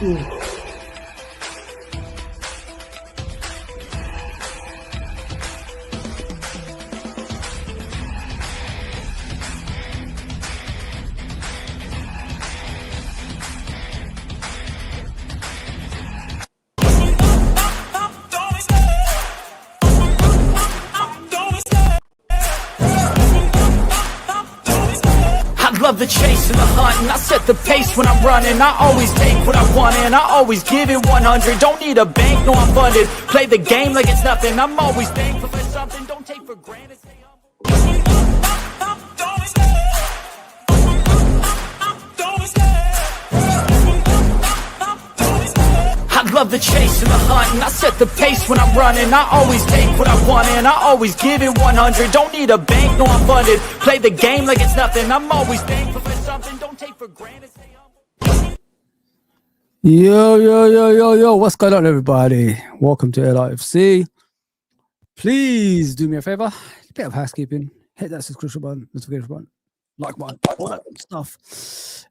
Love the chase and the hunt, and I set the pace when I'm running. I always take what I want and I always give it 100. Don't need a bank, no I'm funded. Play the game like it's nothing. I'm always thankful for something. Don't take for granted. Stay I love the chase and the hunt, and I set the pace when I'm running. I always take what I want and I always give it 100. Don't need a bank, no I'm funded. Play the game like it's nothing. I'm always thankful for something. Don't take for granted. Yo, what's going on, everybody? Welcome to LRFC. Please do me a favor, a bit of housekeeping. Hit that subscription button, notification button, like button, all that good stuff.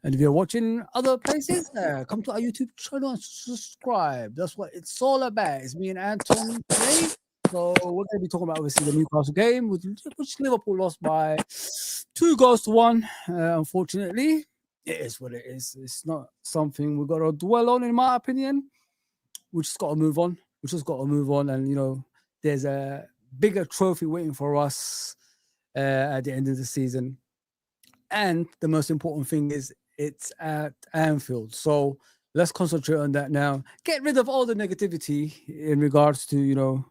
And if you're watching other places, come to our YouTube channel and subscribe. That's what it's all about. It's me and Anton today. So we're going to be talking about, obviously, the Newcastle game, which Liverpool lost by 2-1. Unfortunately, it is what it is. It's not something we've got to dwell on, in my opinion. We just got to move on. And, you know, there's a bigger trophy waiting for us at the end of the season. And the most important thing is it's at Anfield. So let's concentrate on that now. Get rid of all the negativity in regards to, you know,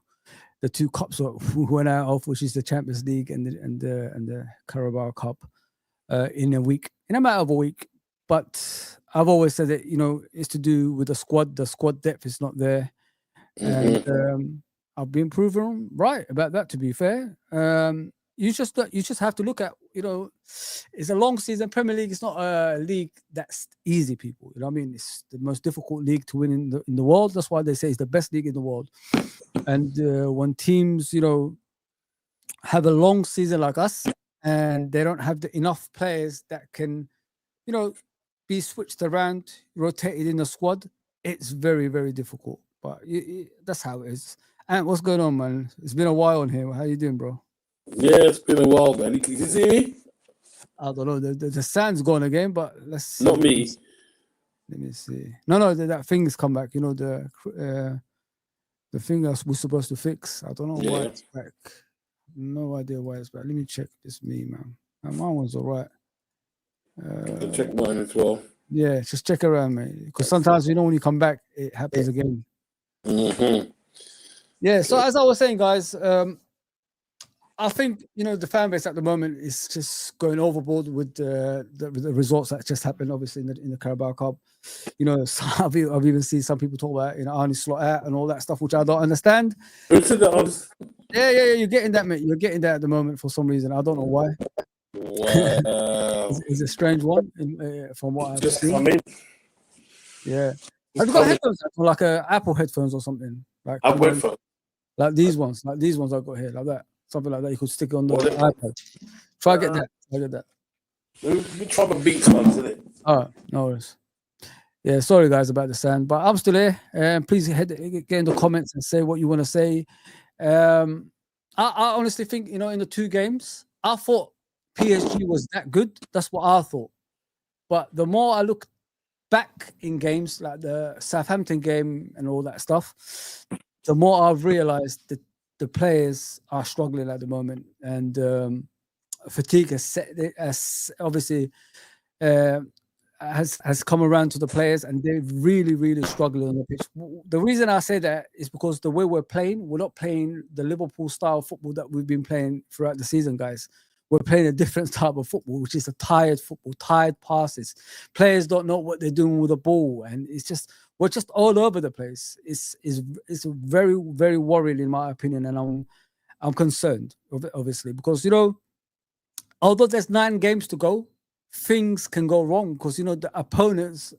the two cups that we went out of, which is the Champions League and the Carabao Cup in a matter of a week. But I've always said that, you know, it's to do with the squad. The squad depth is not there. And I've been proven right about that, to be fair. You just have to look at, you know, it's a long season. Premier League is not a league that's easy, people. You know what I mean? It's the most difficult league to win in the world. That's why they say it's the best league in the world. And when teams, you know, have a long season like us and they don't have enough players that can, you know, be switched around, rotated in the squad, it's very, very difficult. But that's how it is. And what's going on, man? It's been a while on here. How you doing, bro? Yeah, it's been a while, man. Can you see me? I don't know. The sound's gone again, but let's see. Not me. Let me see. No, that thing's come back. You know, the thing that we're supposed to fix. I don't know why it's back. No idea why it's back. Let me check this man. Mine was all right. I'll check mine as well. Yeah, just check around, mate. Because sometimes, you know, when you come back, it happens again. Mm-hmm. Yeah, so as I was saying, guys, I think, you know, the fan base at the moment is just going overboard with the results that just happened, obviously, in the Carabao Cup. You know, I've even seen some people talk about, you know, Arnie Slot out and all that stuff, which I don't understand. Yeah, you're getting that, mate. You're getting that at the moment for some reason. I don't know why. Wow. It's a strange one from what I've just seen. come in. Yeah. Have you got headphones, or like Apple headphones or something? Like Apple headphones. Like these ones I've got here, like that. Something like that. You could stick it on the iPad. Try get that. Let me try my Beats ones, isn't it? All right, no worries. Yeah, sorry guys about the sound, but I'm still here. Please get in the comments and say what you want to say. I honestly think, you know, in the two games, I thought PSG was that good. That's what I thought. But the more I look back in games like the Southampton game and all that stuff, the more I've realized that the players are struggling at the moment, and fatigue has obviously has come around to the players, and they're really, really struggling on the pitch. The reason I say that is because the way we're not playing the Liverpool style football that we've been playing throughout the season, guys. We're playing a different type of football, which is a tired football, tired passes. Players don't know what they're doing with the ball, and we're just all over the place. It's very, very worrying in my opinion, and I'm concerned, obviously, because, you know, although there's 9 games to go, things can go wrong because, you know, the opponents,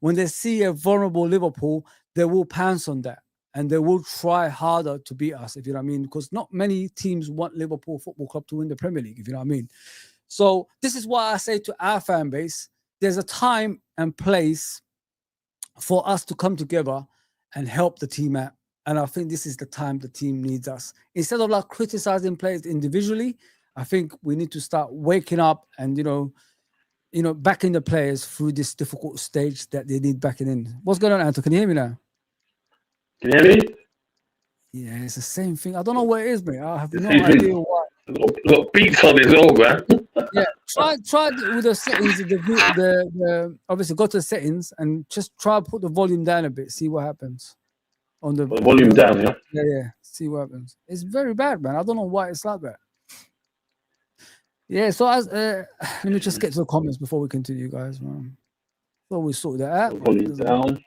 when they see a vulnerable Liverpool, they will pounce on that. And they will try harder to beat us, if you know what I mean, because not many teams want Liverpool Football Club to win the Premier League, if you know what I mean. So this is why I say to our fan base, there's a time and place for us to come together and help the team out. And I think this is the time the team needs us. Instead of like criticizing players individually, I think we need to start waking up and backing the players through this difficult stage that they need backing in. What's going on, Anto? Can you hear me now? Can you hear me? Yeah, it's the same thing. I don't know what it is, mate. I have no idea why. Got beats on it as well, man. Yeah, try with the settings. The obviously go to the settings and just try to put the volume down a bit. See what happens on the volume down. Yeah. Yeah. See what happens. It's very bad, man. I don't know why it's like that. Yeah. So let me just get to the comments before we continue, guys. Man. So we sort that out. Volume down.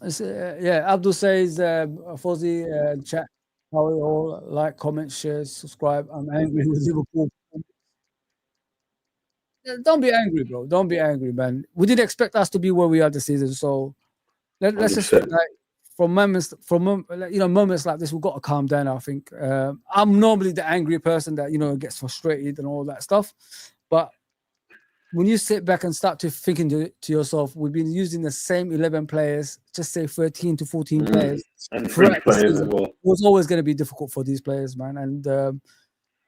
Yeah, Abdul says, Fozzy, chat, how we all like, comment, share, subscribe. I'm angry with Liverpool. Don't be angry, bro. Don't be angry, man. We didn't expect us to be where we are this season, so let's just like moments like this, we've got to calm down. I think I'm normally the angry person that gets frustrated and all that stuff, but when you sit back and start to thinking to yourself, we've been using the same 11 players, just say 13 to 14 players. And French players as well. It was always going to be difficult for these players, man. And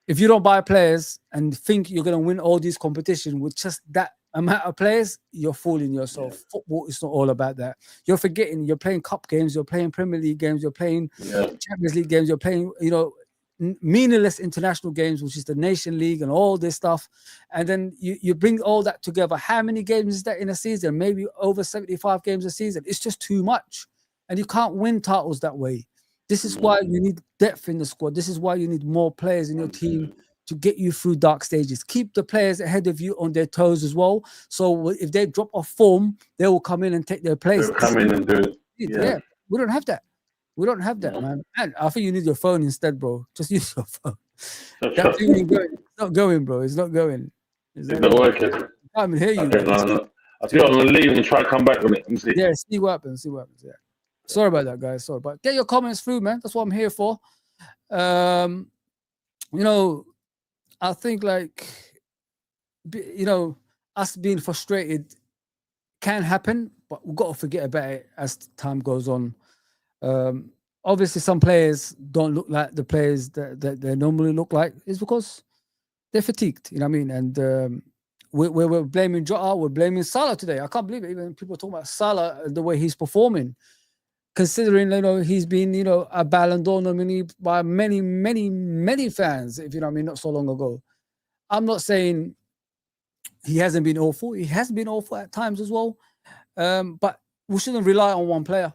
if you don't buy players and think you're going to win all these competitions with just that amount of players, you're fooling yourself. Yeah. Football is not all about that. You're forgetting you're playing cup games, you're playing Premier League games, you're playing Champions League games, you're playing, meaningless international games, which is the Nation League and all this stuff. And then you bring all that together. How many games is that in a season? Maybe over 75 games a season. It's just too much. And you can't win titles that way. This is why you need depth in the squad. This is why you need more players in your team to get you through dark stages. Keep the players ahead of you on their toes as well. So if they drop off form, they will come in and take their place. They'll come in and do it. Yeah, we don't have that. We don't have that, man. And I think you need your phone instead, bro. Just use your phone. That thing ain't going. It's not going, bro. It's not going. It's not working. I can't even hear you. Okay, no. I think I'm going to leave and try to come back with it. Let me see. Yeah, see what happens. Yeah. Sorry about that, guys. Sorry. But get your comments through, man. That's what I'm here for. I think us being frustrated can happen, but we've got to forget about it as time goes on. Obviously, some players don't look like the players that they normally look like. It's because they're fatigued, you know what I mean? And we're blaming Jota, we're blaming Salah today. I can't believe it. Even people talk about Salah, the way he's performing, considering he's been a Ballon d'Or nominee by many, many, many fans. If you know what I mean, not so long ago. I'm not saying he hasn't been awful. He has been awful at times as well. But we shouldn't rely on one player.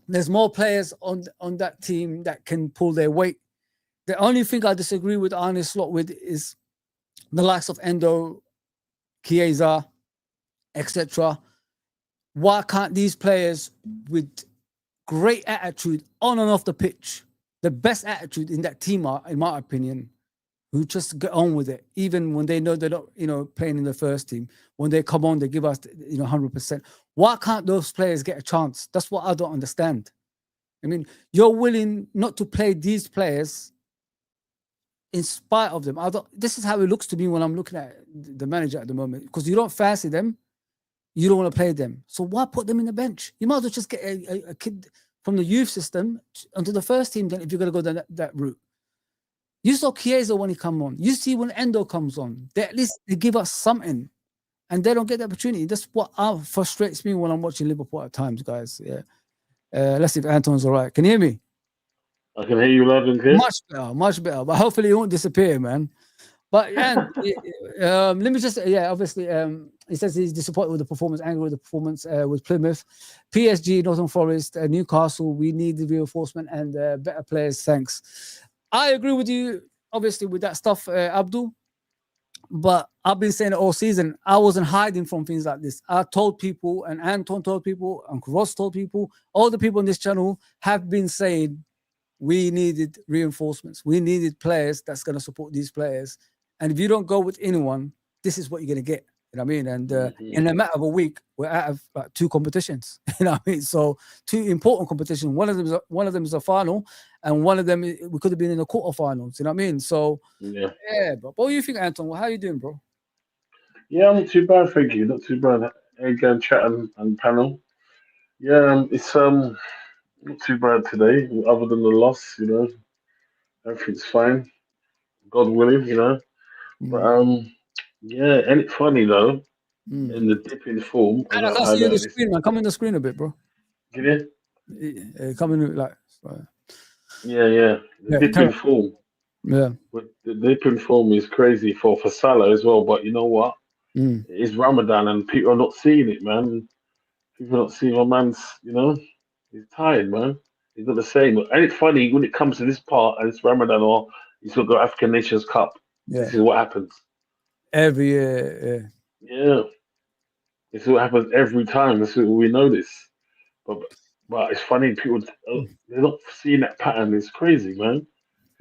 There's more players on that team that can pull their weight. The only thing I disagree with Arne Slot with is the likes of Endo, Chiesa, etc. Why can't these players with great attitude on and off the pitch, the best attitude in that team are, in my opinion, who just get on with it, even when they know they're not, playing in the first team. When they come on, they give us, 100%. Why can't those players get a chance? That's what I don't understand. I mean, you're willing not to play these players in spite of them. This is how it looks to me when I'm looking at the manager at the moment, because you don't fancy them, you don't want to play them. So why put them in the bench? You might as well just get a kid from the youth system onto the first team then, if you're going to go that route. You saw Chiesa when he come on. You see when Endo comes on. They at least they give us something, and they don't get the opportunity. That's what frustrates me when I'm watching Liverpool at times, guys. Yeah. Let's see if Anton's all right. Can you hear me? I can hear you loud and clear. Much better. But hopefully he won't disappear, man. But let me just, obviously, he says he's disappointed with the performance, angry with the performance with Plymouth, PSG, Northern Forest, Newcastle. We need the reinforcement and better players. Thanks. I agree with you, obviously, with that stuff, Abdul. But I've been saying it all season. I wasn't hiding from things like this. I told people, and Anton told people, and Ross told people, all the people on this channel have been saying we needed reinforcements. We needed players that's going to support these players. And if you don't go with anyone, this is what you're going to get. You know what I mean? And Mhm. in a matter of a week, we're out of like 2 competitions. You know what I mean? So 2 important competitions. One of them is a final, and one of them we could have been in the quarterfinals. You know what I mean? So Yeah. yeah, but what do you think, Anton? How you doing, bro? Yeah, I'm not too bad, thank you. Not too bad. Again, chat and panel. Yeah, it's not too bad today, other than the loss. Everything's fine. God willing, But Mm, yeah, and it's funny though. mm. In the dip in form, And I can't I see you on know the this. screen, man. Come in the screen a bit, bro. Get it? Come in like Yeah, yeah. The yeah, dip in form. yeah. With the dip in form is crazy for Salah as well. But you know what? Mm, It's Ramadan and people are not seeing it, man. People are not seeing my man's. He's tired, man. He's not the same. And it's funny when it comes to this part and it's Ramadan or he's got to go African Nations Cup. yeah. This is what happens. Every year, Yeah, this is what happens every time. This is we know this. But but it's funny people they're not seeing that pattern. It's crazy, man.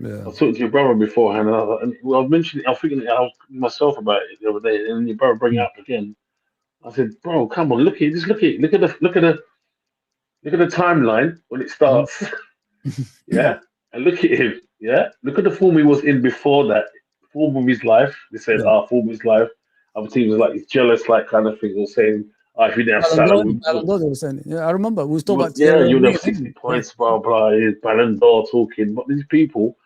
I yeah. was talking to your brother beforehand, and I was mentioning, I was thinking I was myself about it the other day, and your brother bring it Mm. up again. I said, "Bro, come on, look at it. Just look at it. Look at the timeline when it Mhm. starts. Yeah, and look at him. Yeah, look at the form he was in before that. Form of his life. They said, Yeah. form of his life. Other teams are like he's jealous, like kind of thing, or saying, if you didn't have Ballon Salah, d'Or, Ballon d'Or, they were saying. Yeah, I remember. We was talking about yeah, Thierry you'd Henry, have didn't 60 we? Yeah. points, blah blah. Ballon d'Or talking, but these people.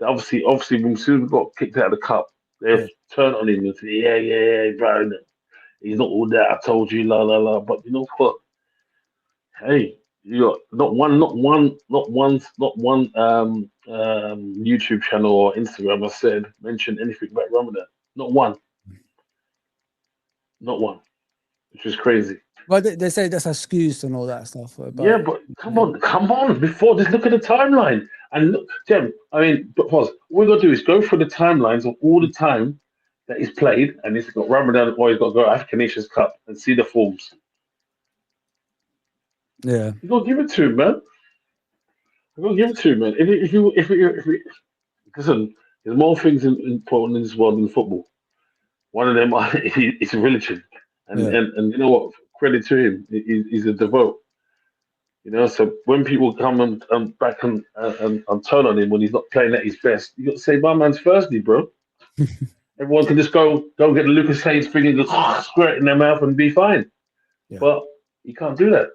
Obviously, when soon as we got kicked out of the cup, Yeah. they've turned on him and said, yeah, bro, he's not all that. I told you, la la la. But you know what? Hey, you got not one YouTube channel or Instagram I said mentioned anything about Ramadan. Not one, not one, which was crazy. Well, they say that's excuse and all that stuff. Yeah, But but come on. Before just look at the timeline and look, Jem. I mean, but pause. All we got to do is go through the timelines of all the time that he's played, and he's got Ramadan or he's got to go African Nations Cup and see the forms. yeah, You got to give it to him, man. You got to give it to him, man. If you listen, there's more things important in this world than football. One of them is religion, and, yeah, and and you know what? Credit to him. He's a devote. So when people come and back and turn on him when he's not playing at his best, you got to say, "My man's thirsty, bro." Everyone can just go get the Lucas Hayes thing and just squirt it in their mouth and be fine. yeah, But you can't do that.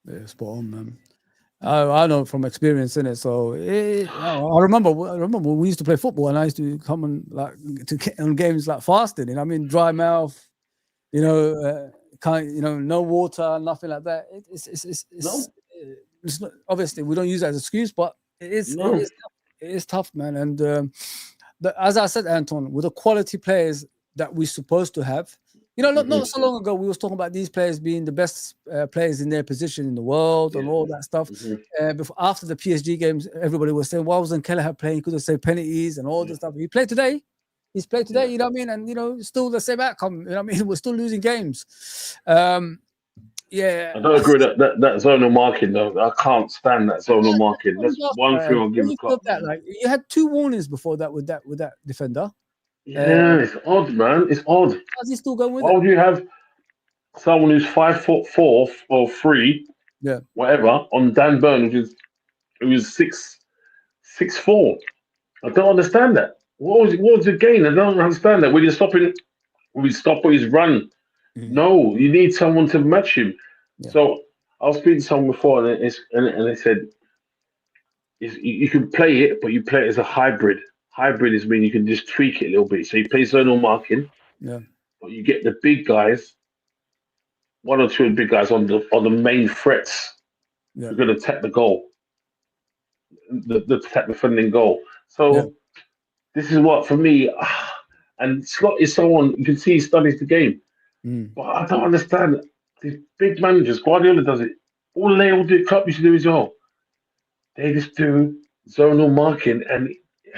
yeah. Spot on, man. I know from experience in it. So I remember when we used to play football, and I used to come and like to get on games like fasting. I mean, dry mouth. Can't no water, nothing like that. No, It's not, obviously we don't use that as an excuse, but no. it is tough, man. And as I said, Anton, with the quality players that we're supposed to have, not Hmm. so long ago we was talking about these players being the best players in their position in the world and Yeah. all that stuff. Hmm. After the PSG games, everybody was saying, "Why wasn't Kelleher playing? He could have saved penalties and all Yeah. this stuff." He played today. He's played today, Yeah. you know what I mean? And still the same outcome. You know what I mean? We're still losing games. Yeah. I don't agree with that zonal marking though. I can't stand that zonal marking. That's one thing I'll give When a you clock, said that, man. like you had 2 warnings before that with that defender. Yeah, it's odd, man. It's odd. How's he still going with Why it? would you have someone who's 5'4" or 3, Yeah. whatever, on Dan Burn, who's 6'4"? I don't understand that. What was the gain? I don't understand that. We stop his run. Mhm. No, you need someone to match him. Yeah. So I was speaking to someone before, and they said you can play it, but you play it as a hybrid. Hybrid is mean you can just tweak it a little bit. So you play zonal marking, Yeah. but you get the big guys, one or two of the big guys on the main threats. Yeah. You're going to attack the goal, the attack defending goal. Yeah. So this is what for me. And Slot is someone you can see he studies the game, Mm. but I don't understand these big managers. Guardiola does it. All they all do, club used to do as well. They just do zonal marking, and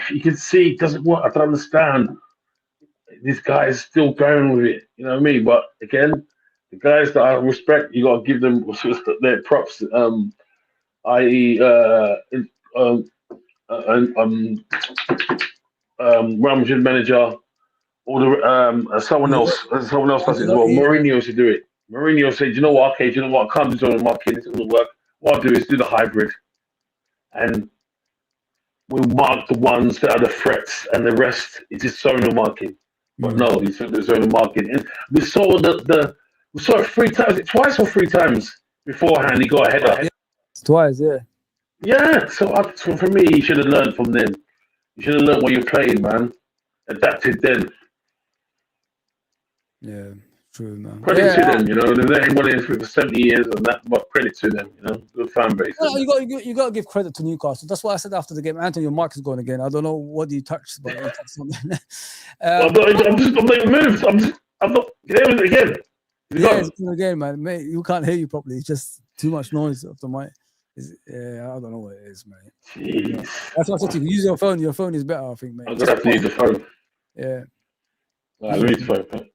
you can see it doesn't work. I don't understand. This guy is still going with it. You know what I mean? But again, the guys that I respect, you got to give them their props. I.e., um, Real Madrid manager, Or the someone else does it as well. Mourinho used to do it. Mourinho said, "You know what? Okay, do you know what? I can't do zone marking. It's going to work. What I'll do is do the hybrid, and we'll mark the ones that are the threats, and the rest is just zonal marking." But no, he took the zonal marking, and we saw we saw it 3 times, twice or 3 times beforehand. He got ahead of. Twice, yeah. Yeah, so for me, you should have learned from them. You should have learned what you're playing, man. Adapted then. Yeah, true, man. Credit to them, you know. They've been in for 70 years, and that. But credit to them, you know. Good fan base. No, you got to give credit to Newcastle. That's what I said after the game. Anthony, your mic is going again. I don't know what you touched, but you touched something. I'm not moved. I'm not. Again. Yeah, it's going again, man. Mate, you can't hear you properly. It's just too much noise off the mic. I don't know what it is, mate. Jeez. That's what I said to you. Use your phone. Your phone is better, I think, mate. I'm gonna have to use the phone. Yeah. I need the phone.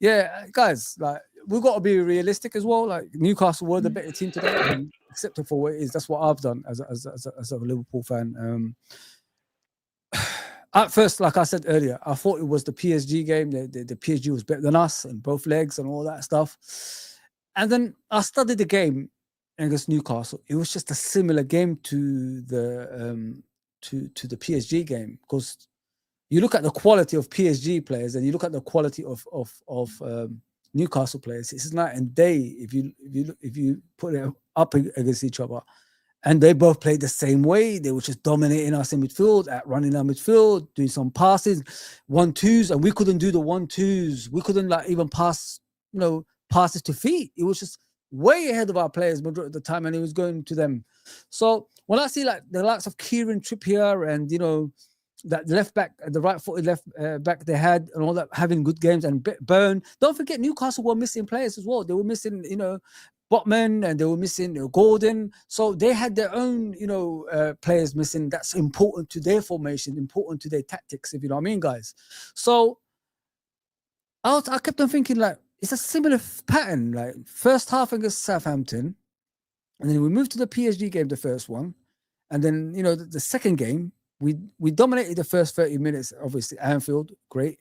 Yeah, guys, like we've got to be realistic as well. Like Newcastle were the better team today, and accept it for what it is. That's what I've done as a Liverpool fan. At first, like I said earlier, I thought it was the PSG game. The PSG was better than us in both legs and all that stuff. And then I studied the game against Newcastle. It was just a similar game to the PSG game, because you look at the quality of PSG players and you look at the quality of Newcastle players. It's night and day if you put it up against each other. And they both played the same way. They were just dominating us in midfield, running our midfield, doing some passes, 1-2s, and we couldn't do the 1-2s. We couldn't like even pass, passes to feet. It was just way ahead of our players majority of the time, and it was going to them. So when I see like the likes of Kieran Trippier and that left back, the right-footed left back they had, and all that, having good games, and Burn. Don't forget Newcastle were missing players as well. They were missing, Botman, and they were missing Gordon. So they had their own, players missing. That's important to their formation, important to their tactics, if you know what I mean, guys. So I kept on thinking, like, it's a similar pattern. Like, first half against Southampton, and then we moved to the PSG game, the first one. And then, the second game, we dominated the first 30 minutes, obviously, Anfield, great.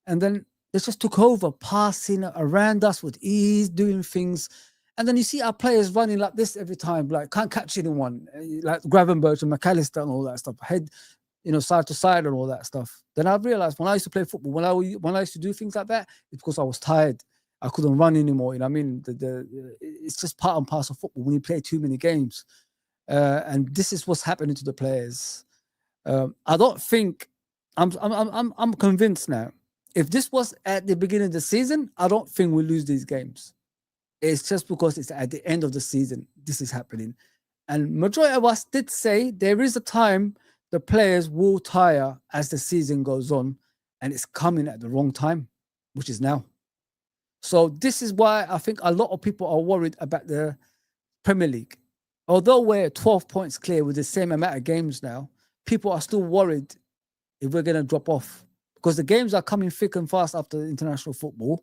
And then they just took over, passing around us with ease, doing things. And then you see our players running like this every time, like can't catch anyone, like Gravenberch and McAllister and all that stuff, head, side to side and all that stuff. Then I realized when I used to play football, when I used to do things like that, it's because I was tired. I couldn't run anymore. You know what I mean? It's just part and parcel of football when you play too many games. And this is what's happening to the players. I don't think I'm convinced now. If this was at the beginning of the season, I don't think we lose these games. It's just because it's at the end of the season this is happening. And majority of us did say there is a time the players will tire as the season goes on, and it's coming at the wrong time, which is now. So this is why I think a lot of people are worried about the Premier League. Although we're 12 points clear with the same amount of games now, people are still worried if we're going to drop off, because the games are coming thick and fast after international football.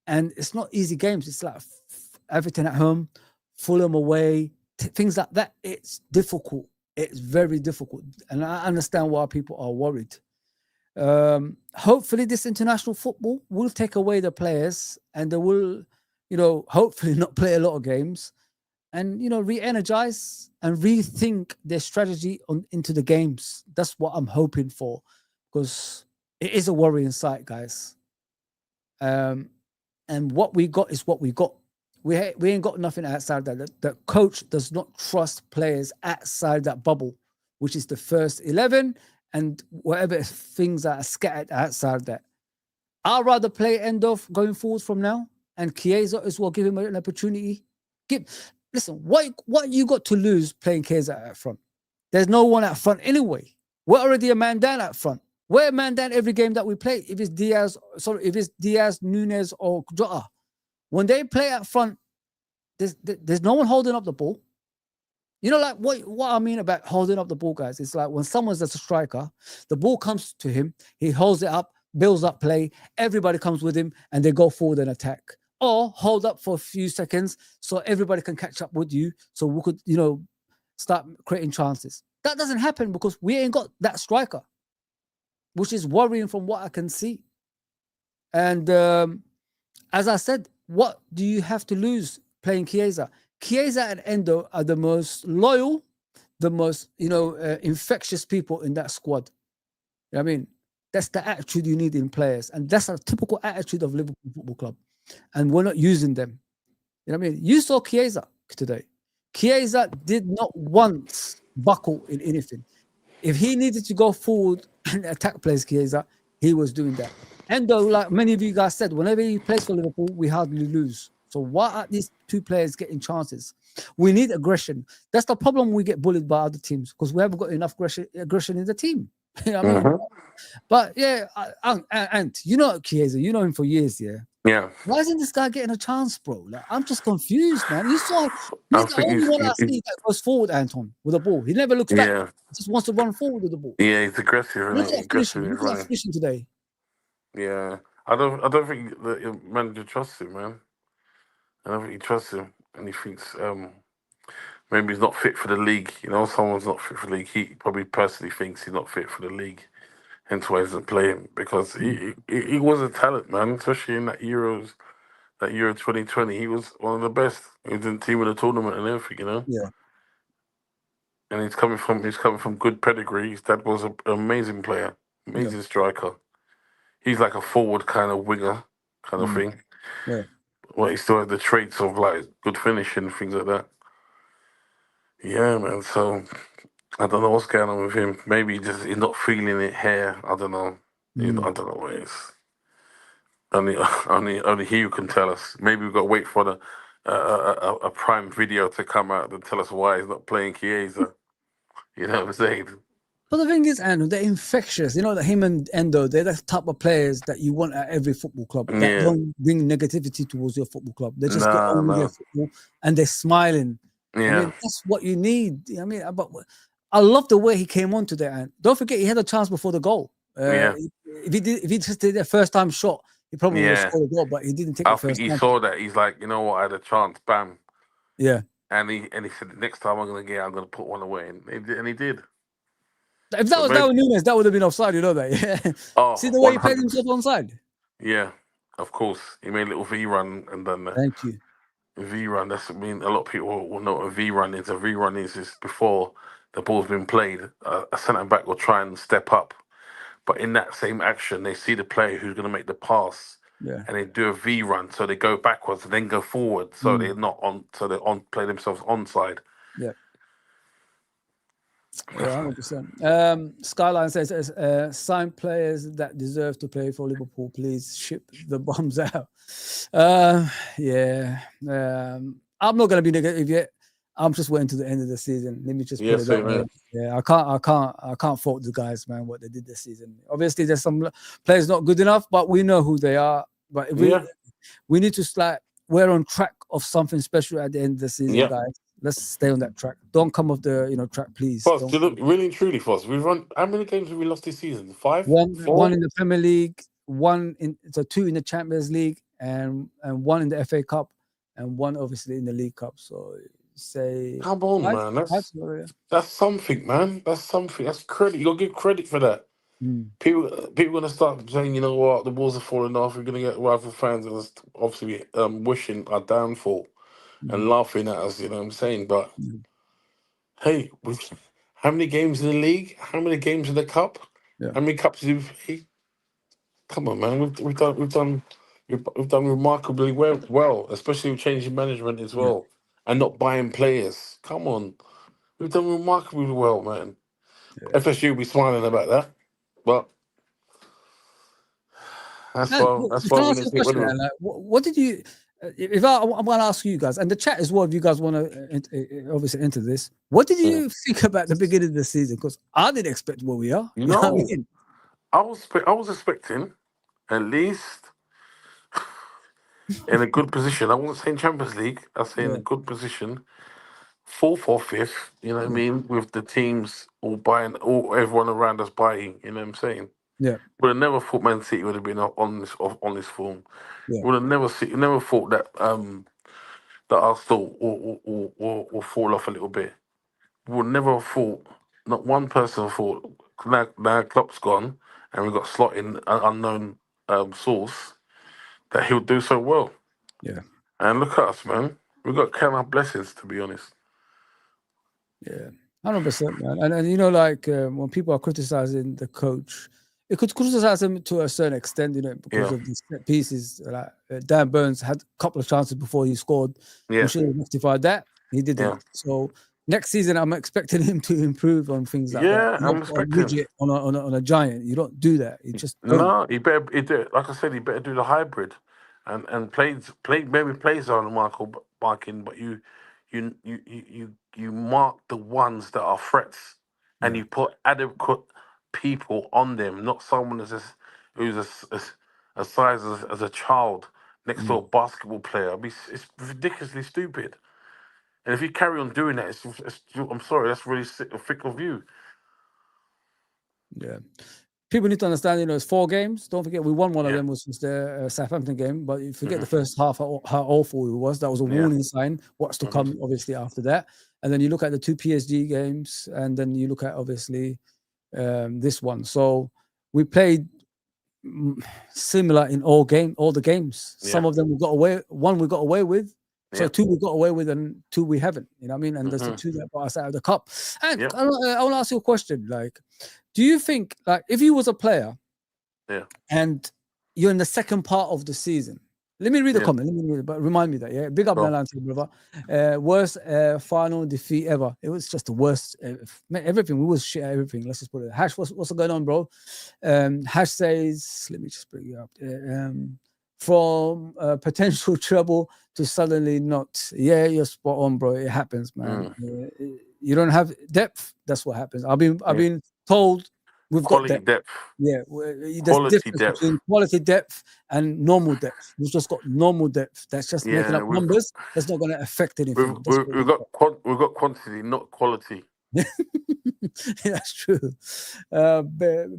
And it's not easy games. It's like Everton at home, Fulham away, things like that. It's difficult. It's very difficult. And I understand why people are worried. Hopefully this international football will take away the players, and they will, hopefully not play a lot of games, and, re-energize and rethink their strategy into the games. That's what I'm hoping for, because it is a worrying sight, guys. And what we got is what we got. We ain't got nothing outside that. The coach does not trust players outside that bubble, which is the first 11 and whatever things that are scattered outside that. I'd rather play Endorf going forward from now, and Chiesa as well, give him an opportunity. Listen, what you got to lose playing Chiesa out front? There's no one out front anyway. We're already a man down out front. We're a man down every game that we play. If it's Diaz, Nunes, or Jota, when they play up front, there's no one holding up the ball. Like what I mean about holding up the ball, guys. It's like when someone's as a striker, the ball comes to him, he holds it up, builds up play, everybody comes with him, and they go forward and attack. Or hold up for a few seconds so everybody can catch up with you, so we could, start creating chances. That doesn't happen because we ain't got that striker, which is worrying from what I can see. And as I said, what do you have to lose playing Chiesa? Chiesa and Endo are the most loyal, the most infectious people in that squad. You know what I mean, that's the attitude you need in players, and that's a typical attitude of Liverpool Football Club. And we're not using them. You know what I mean? You saw Chiesa today. Chiesa did not once buckle in anything. If he needed to go forward and attack players, Chiesa, he was doing that. And though, like many of you guys said, whenever he plays for Liverpool, we hardly lose. So why are these two players getting chances? We need aggression. That's the problem. We get bullied by other teams because we haven't got enough aggression in the team. You know what I mean? But yeah, and you know Chiesa, you know him for years, yeah. Yeah. Why isn't this guy getting a chance, bro? Like, I'm just confused, man. You saw I he's the think only one I see that goes forward, Anton, with the ball. He never looks back. yeah, He just wants to run forward with the ball. yeah, he's aggressive, Look isn't he? at finishing. Aggressive in Look at running. finishing today. Yeah, I don't think the manager trusts him, man. I don't think he trusts him, and he thinks maybe he's not fit for the league. You know, someone's not fit for the league. He probably personally thinks he's not fit for the league, hence why he doesn't play him because he was a talent, man. Especially in that Euro 2020, he was one of the best. He was in the team of the tournament and everything, you know. Yeah. And he's coming from good pedigree. His dad was an amazing player, amazing striker. He's like a forward kind of winger kind of thing. Yeah. Well, he still has the traits of like good finishing and things like that. Yeah, man. So I don't know what's going on with him. Maybe he's not feeling it here. I don't know. I don't know what it is. Only he who can tell us. Maybe we've got to wait for a prime video to come out and tell us why he's not playing Chiesa. You know what I'm saying? But the thing is, Andrew, they're infectious. You know that him and Endo, they're the type of players that you want at every football club that Yeah. don't bring negativity towards your football club. They just get Nah, on with nah. their football and they're smiling. I Yeah. mean, that's what you need. I mean, but I love the way he came on today. And don't forget, he had a chance before the goal. Yeah. If he just did their first time shot, he probably would have Yeah. scored a goal. But he didn't take I the think first he time. saw that. He's like, you know what? I had a chance. Bam. Yeah. And he said, next time I'm gonna put one away, and he did. If that was Darwin Núñez, that would have been offside. You know that. Yeah. Oh, See the way he played 100%. himself onside. Yeah, of course. He made a little V run and done that. Thank you. V run. That's, I mean, a lot of people will know what a V run is. A V run is before the ball's been played. A centre back will try and step up, but in that same action, they see the player who's going to make the pass, and they do a V run. So they go backwards and then go forward. So they're not on. So they play themselves onside. Yeah. Yeah, 100%. Skyline says, sign players that deserve to play for Liverpool, please ship the bombs out. Yeah. I'm not going to be negative yet. I'm just waiting to the end of the season. Let me just put it that way. Yeah, I can't fault the guys, man, what they did this season. Obviously, there's some players not good enough, but we know who they are. But we need to we're on track of something special at the end of the season, guys. Let's stay on that track. Don't come off the track, please. Foss, really and truly, Foss, we've run. How many games have we lost this season? 5? One in the Premier League, 2 in the Champions League, and 1 in the FA Cup, and 1 obviously in the League Cup. So say, come on, man, that's something, man. That's something. That's credit. You gotta give credit for that. People gonna start saying, you know what, the walls are falling off. We're gonna get rival fans and obviously wishing our downfall and laughing at us. You know what I'm saying? But hey, how many games in the league? How many games in the cup? How many cups have we played? Come on, man. We've done remarkably well, especially with changing management as well, and not buying players. Come on, we've done remarkably well, man. FSU will be smiling about that, but that's why can I ask you a question, man? Like, what did you? If I'm going to ask you guys, and the chat as well, if you guys want to obviously enter this, what did you think about the beginning of the season? Because I didn't expect where we are. You know what I mean? I was expecting at least in a good position. I wasn't saying Champions League. I was saying a good position, 4th or 5th. You know what I mean? With the teams all buying, everyone around us buying. You know what I'm saying? Yeah. Would have never thought Man City would have been on this form. Yeah. Would have never thought that that Arsenal will fall off a little bit. Would never have thought. Not one person thought. Now Klopp's gone, and we've got slot in an unknown source. that he'll do so well. Yeah. And look at us, man. We've got to count our blessings, to be honest. Yeah, 100%, man. And you know, like when people are criticizing the coach, it could criticize him to a certain extent, you know, because of these set pieces. Like Dan Burns had a couple of chances before he scored. Yeah. We should have rectified that. He didn't. Yeah. So next season, I'm expecting him to improve on things like that. Yeah, I'm A expecting. midget on a giant. You don't do that. You just don't. No, he better. Like I said, he better do the hybrid, and maybe plays on marking, but you mark the ones that are threats, and you put adequate people on them, not someone who's as size as a child next to a basketball player. It's ridiculously stupid. And if you carry on doing that, I'm sorry, that's really a fickle view. Yeah. People need to understand, you know, it's 4 games. Don't forget, we won one of them, which was the Southampton game. But you forget the first half, how awful it was. That was a warning sign. What's to come, obviously, after that. And then you look at the 2 PSG games, and then you look at, obviously, this one. So we played similar in all the games. Some of them we got away. One we got away with. So 2 we got away with, and 2 we haven't. You know what I mean? And there's the 2 that brought us out of the cup. And I want to ask you a question. Like, do you think, like, if you was a player, and you're in the second part of the season? Let me read the comment. Let me read it, but remind me that. Yeah, big up, Atlanta, brother. Worst final defeat ever. It was just the worst. Everything. We was shit at everything. Let's just put it. Hash, what's going on, bro? Hash says, let me just bring you up. From potential trouble to suddenly not. Yeah, you're spot on, bro. It happens, man. You don't have depth. That's what happens. I've been told we've quality got depth. Yeah, there's quality difference depth between quality depth and normal depth. We've just got normal depth. That's just making up numbers. That's not going to affect anything. We've got quantity, not quality. That's true.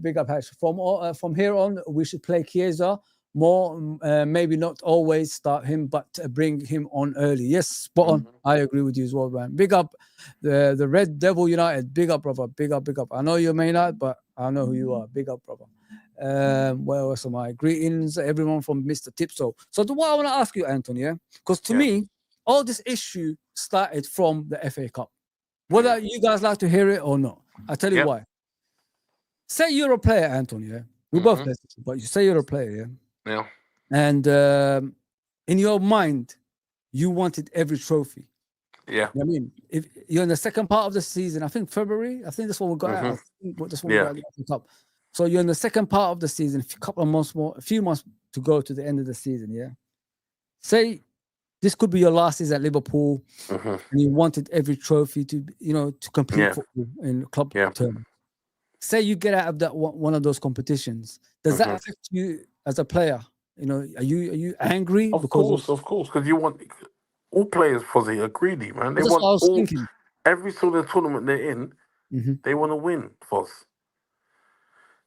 Big up, Hash. From here on, we should play Chiesa more, maybe not always start him, but bring him on early. Yes, spot on. I agree with you as well, man. Big up the Red Devil United. Big up, brother. Big up, big up. I know you may not, but I know who you are. Big up, brother. Where else am I? Greetings, everyone from Mr. Tipso. So what I want to ask you, Anthony, because to me, all this issue started from the FA Cup. Whether you guys like to hear it or not, I'll tell you why. Say you're a player, Anthony, we both play, but you say you're a player, Yeah. And in your mind, you wanted every trophy. Yeah. You know what I mean, if you're in the second part of the season, I think February, I think this one we got out. This one we got out of the Cup. So you're in the second part of the season, a few months to go to the end of the season, yeah? Say this could be your last season at Liverpool, and you wanted every trophy to compete football in club term. Say you get out of that one of those competitions. Does that affect you as a player? You know, are you angry? Of course, because you want all players, Fozzie, are greedy, man. They want every sort of tournament they're in. They want to win, Foz.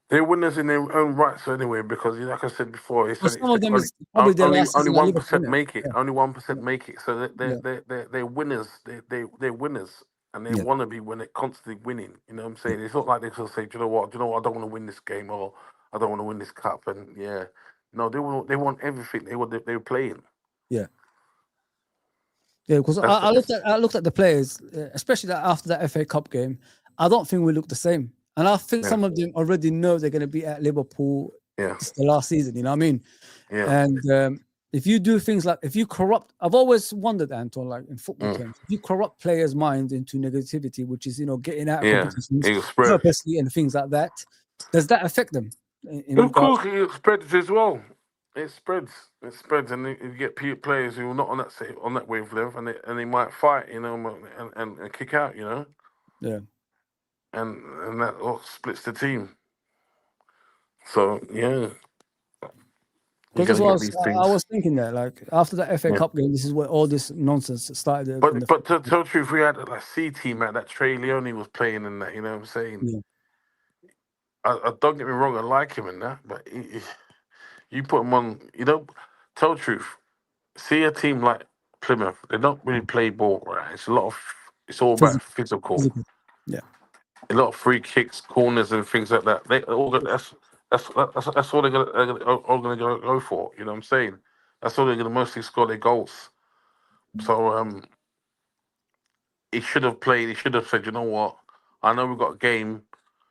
They're winners in their own rights anyway, because like I said before, only 1% make it. Only 1% make it. So they're winners. They're winners, and they want to be constantly winning. You know what I'm saying? It's not like they sort of say, do you know what? I don't want to win this game, or I don't want to win this cup. And no, they want everything. They were playing. Yeah, because I looked at the players, especially after that FA Cup game. I don't think we look the same. And I think some of them already know they're going to be at Liverpool. It's the last season, you know what I mean? Yeah. And if you do things like, if you corrupt, I've always wondered, Anton, like in football terms, if you corrupt players' minds into negativity, which is, getting out of competitions purposely and things like that, does that affect them? Of course, it spreads as well. It spreads, and you get players who are not on that wavelength, and they might fight, and kick out, Yeah. And that all splits the team. So because I was thinking that, like, after the FA Cup game, this is where all this nonsense started. But to tell the truth, we had a C team that Trey Leone was playing in that. You know what I'm saying? Yeah. I don't get me wrong, I like him in that, but you put him on. Tell the truth. See a team like Plymouth, they don't really play ball, right? It's all about physical. Yeah. A lot of free kicks, corners, and things like that. They all that's all they're gonna go for. You know what I'm saying? That's all they're going to mostly score their goals. So he should have played. He should have said, you know what? I know we've got a game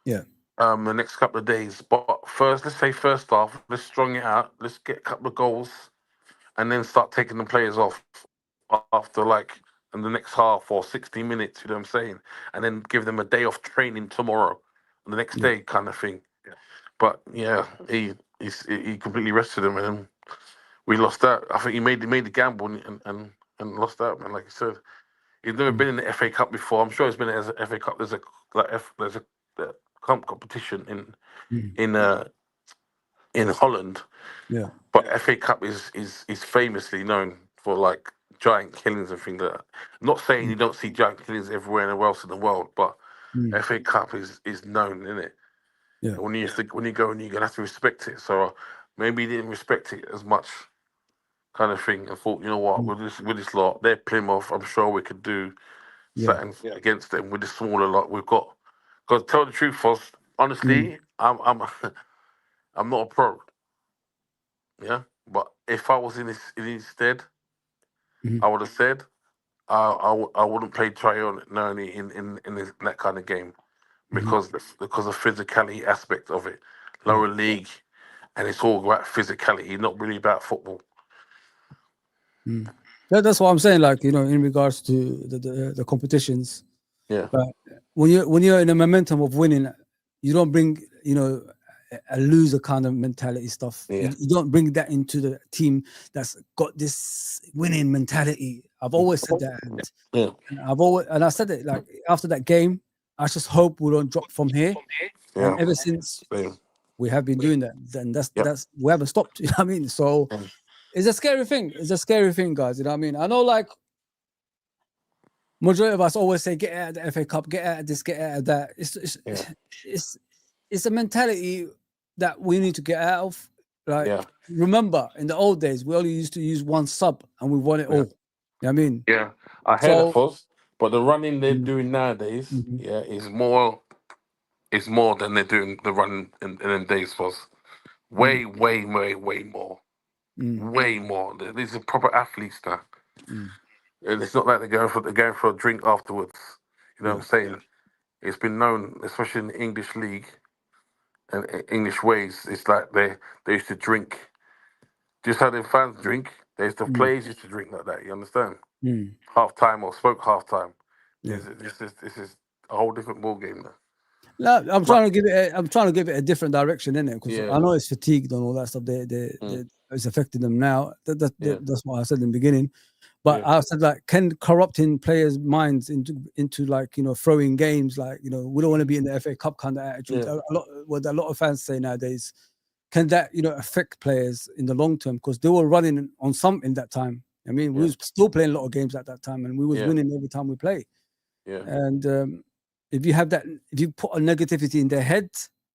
Yeah. the next couple of days, but first, let's say first half, let's strong it out. Let's get a couple of goals, and then start taking the players off after like in the next half or 60 minutes. You know what I'm saying? And then give them a day off training tomorrow, and the next Yeah. day kind of thing. But yeah, he completely rested him, and we lost that. I think he made the gamble and lost out, man. Like you said, he's never been in the FA Cup before. I'm sure he's been in the FA Cup. There's a competition Mm. in Holland, Yeah. but FA Cup is famously known for like giant killings and things like that. Not saying you don't see giant killings everywhere else in the world, but Mm. FA Cup is known, isn't it? Yeah. When you go and you're gonna have to respect it. So maybe he didn't respect it as much, kind of thing, and thought, you know what, Mm. with this lot, they're Plymouth. I'm sure we could do Yeah. something against them with the smaller lot we've got. Because tell the truth, Foss, Mm. honestly, I'm I'm not a pro, yeah. But if I was in his stead, Mhm. I would have said I wouldn't play Tryon Nerney in that kind of game Mhm. because of physicality aspect of it, lower league, and it's all about physicality, not really about football. Mm. That's what I'm saying. Like, in regards to the competitions, Yeah, but when you're in a momentum of winning, you don't bring a loser kind of mentality stuff. yeah, You don't bring that into the team that's got this winning mentality. I've always said that, yeah, and I said it like after that game. I just hope we don't drop from here. And yeah. ever since Same. we have been doing that, then Yep. that's we haven't stopped. You know what I mean? So Mm. it's a scary thing. It's a scary thing, guys. You know what I mean? I know, like, majority of us always say, "Get out of the FA Cup, get out of this, get out of that." Yeah, It's a mentality that we need to get out of. Like, yeah, remember, in the old days, we only used to use one sub and we won it all. yeah, You know what I mean? yeah. I hear that, So, Foz, but the running they're mm, doing nowadays, mhm, yeah, is more than they're doing the running in them days, Foz. mm, Way, way, way, way more. mm, Way more. These are proper athletes now. mm, And it's not like they're going for a drink afterwards. You know what yeah, I'm saying? It's been known, especially in the English league and English ways. It's like they used to drink just how the fans drink. mm, Players used to drink like that. You understand? mm, Half time or spoke half time. yeah. This is a whole different ball game now. No, I'm But trying to give it. I'm trying to give it a different direction, in it, because yeah, I know it's fatigued and all that stuff. mm, It's affecting them now. yeah, That's what I said in the beginning. But yeah, I said, like, can corrupting players' minds into like, throwing games, like, we don't want to be in the FA Cup kind of attitude. yeah, A lot, what a lot of fans say nowadays, can that affect players in the long term, because they were running on something that time. I mean, we yeah, was still playing a lot of games at that time, and we was yeah, winning every time we play. yeah. And if you put a negativity in their head,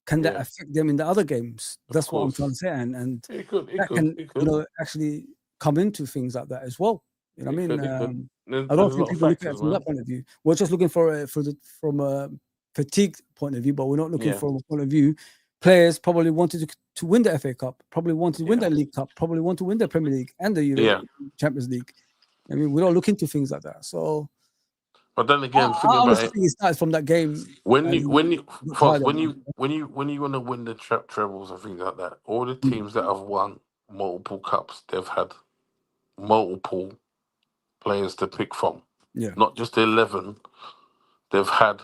can that Yeah. affect them in the other games? Of That's what I'm trying course, to say, and it could, it that could, can it could, actually come into things like that as well. You know what I it mean? could, it could. I There's don't a think lot of people look at factors, it from that man. point of view. We're just looking from a fatigue point of view, but we're not looking Yeah, from a point of view. Players probably wanted to win the FA Cup, probably wanted to win yeah, the League Cup, probably want to win the Premier League and the yeah. Champions League. I mean, we don't look into things like that. So But then I, again, thinking I about honestly it, think it starts from that game. when And you when you got first tired of it. when you want to win the trebles and things like that, all the Mm, teams that have won multiple cups, they've had multiple players to pick from, yeah. not just the 11. They've had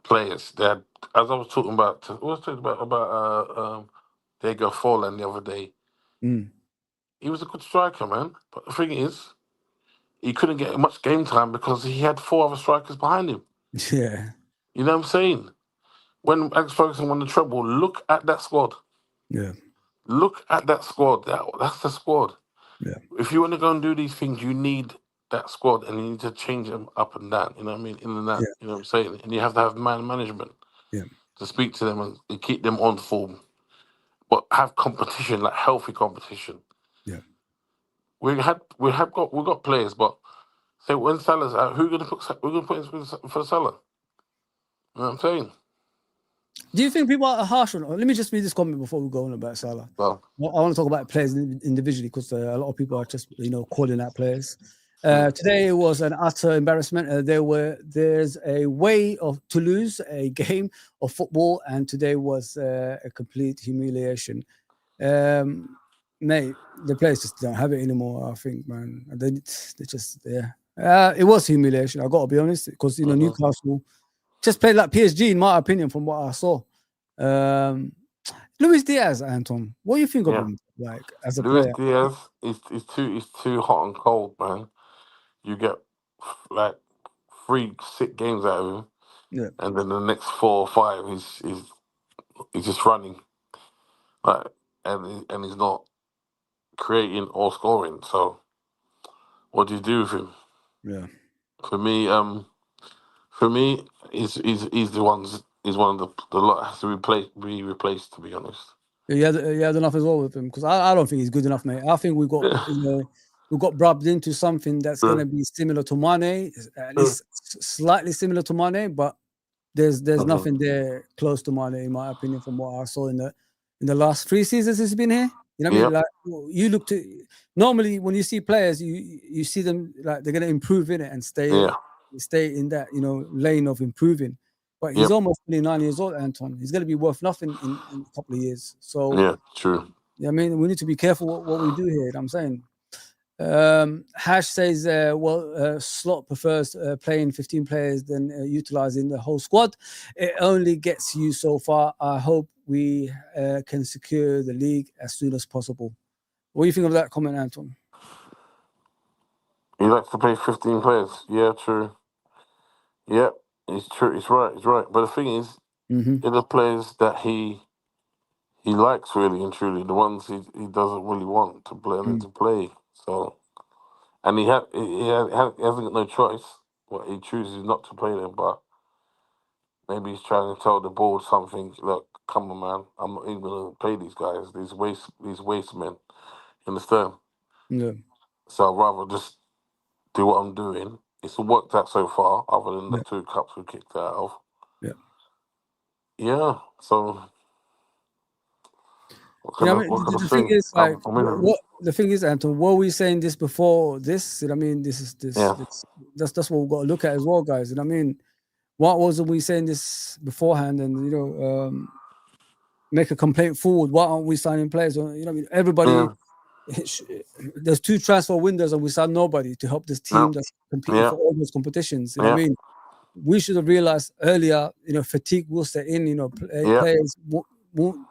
players. They had, as I was talking about, Diego Forlan the other day. Mm. He was a good striker, man. But the thing is, he couldn't get much game time because he had four other strikers behind him. Yeah. You know what I'm saying? When Alex Ferguson won the treble, look at that squad. Yeah. Look at that squad. That's the squad. Yeah. If you want to go and do these things, you need that squad and you need to change them up and down. You know what I mean? In and out. Yeah. You know what I'm saying? And you have to have man management Yeah. to speak to them and keep them on form. But have competition, like healthy competition. Yeah. We got players, but say when Salah's out, who gonna put in for Salah? You know what I'm saying? Do you think people are harsh on? Let me just read this comment before we go on about Salah. Well, I want to talk about players individually because a lot of people are just calling out players. Today was an utter embarrassment. There's a way to lose a game of football, and today was a complete humiliation. Mate, the players just don't have it anymore. I think, man, they just it was humiliation. I got to be honest, because Newcastle just played like PSG, in my opinion, from what I saw. Luis Diaz, Anton, what do you think of him, like as a Luis player? Diaz is too hot and cold, man. You get like 3 sick games out of him, and then the next 4 or 5 he's just running, like, and he's not creating or scoring. So, what do you do with him? Yeah, For me, he's one of the lot has to be replaced. To be honest, you had enough as well with him because I don't think he's good enough, mate. I think we got brubbed into something that's going to be similar to Mane, at least slightly similar to Mane, but there's nothing there close to Mane, in my opinion, from what I saw in the last 3 seasons he's been here. You know what I mean? Like, you look to normally when you see players, you see them like they're going to improve in it and stay in that lane of improving. But he's almost 29 years old, Anton. He's going to be worth nothing in a couple of years. So true. I mean, we need to be careful what we do here. You know what I'm saying. Hash says, Slot prefers playing 15 players than utilizing the whole squad. It only gets you so far. I hope we can secure the league as soon as possible. What do you think of that comment, Anton? He likes to play 15 players. Yeah, true. Yeah, it's true. It's right. But the thing is, they're the players that he likes really and truly. The ones he doesn't really want to play. So, and he hasn't got no choice. But he chooses not to play them. But maybe he's trying to tell the board something. Look, come on, man. I'm not even going to play these guys. These waste men. You understand? Yeah. So I'd rather just do what I'm doing. It's worked out so far, other than the 2 cups we kicked out of. Yeah. Yeah. So. The thing is, like, the thing is, Anton, were we saying this before this? You know what I mean? That's what we've got to look at as well, guys. You know what I mean? What wasn't we saying this beforehand and, make a complaint forward? Why aren't we signing players? You know what I mean? Everybody, there's 2 transfer windows and we signed nobody to help this team that's competing for all those competitions. You know what I mean? We should have realized earlier, fatigue will set in, players won't.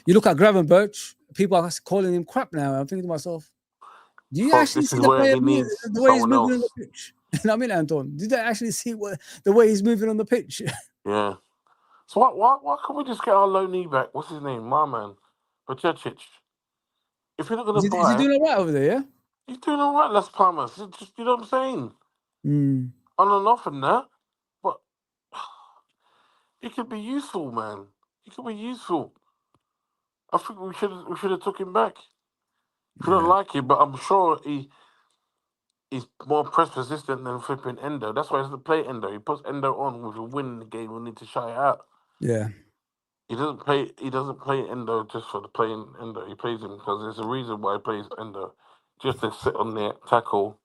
You look at Gravenberch, people are calling him crap now. I'm thinking to myself, do you actually see the player the way he's moving on the pitch? You know what I mean, Anton? Did they actually see the way he's moving on the pitch? Yeah. So why can't we just get our low knee back? What's his name? My man, Bajecic. If you're not going to buy... Is he doing all right over there, yeah? He's doing all right, Las Palmas. Just, you know what I'm saying? On and off and that. But he could be useful, man. He could be useful. I think we should have took him back. I don't like him, but I'm sure he's more press resistant than flipping Endo. That's why he doesn't play Endo. He puts Endo on with a win in the game. We need to shy it out. Yeah. He doesn't play Endo just for the playing Endo. He plays him because there's a reason why he plays Endo. Just to sit on there, tackle,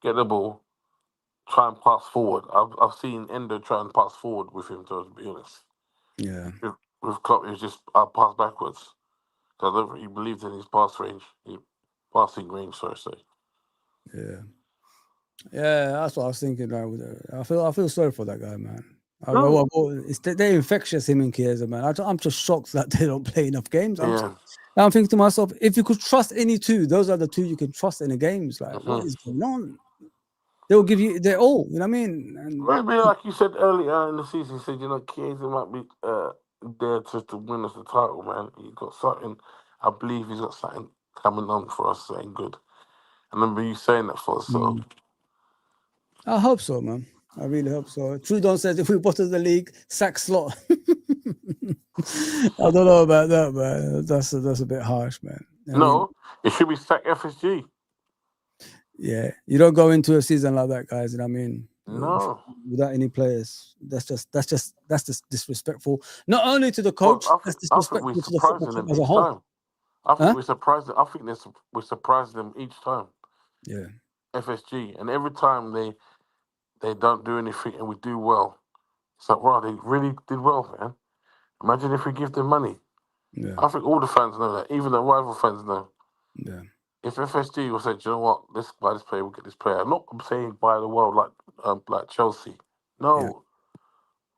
get the ball, try and pass forward. I've seen Endo try and pass forward with him, to be honest. Yeah. With Klopp, it was just pass backwards. Because I don't think he believed in his passing range, so to say. Yeah. Yeah, that's what I was thinking. I feel sorry for that guy, man. They're infectious, him and Chiesa, man. I'm just shocked that they don't play enough games. I'm thinking to myself, if you could trust any 2, those are the 2 you can trust in the games. Like, what is going on? They'll give you their all. You know what I mean? And maybe like you said earlier in the season, you said Chiesa might be there to win us the title, man. He got something. I believe he's got something coming on for us, something good. I remember you saying that for us, so. I hope so, man. I really hope so. Trudon says if we bottle the league, sack Slot. I don't know about that, man. That's a bit harsh, man. It should be sack FSG. Yeah, you don't go into a season like that, guys. You know what I mean? No. without any players. That's just disrespectful. Not only to the Well, coach, that's I think we're disrespectful to the football surprising club them as a each whole. time. I think Huh? we're surprised. I think we're surprising them each time. Yeah. FSG, and every time they don't do anything and we do well. It's like, wow, they really did well, man. Imagine if we give them money. Yeah. I think all the fans know that, even the rival fans know. Yeah. If FSG will say, do you know what, let's buy this player, we'll get this player. I'm not saying buy the world like Chelsea. No,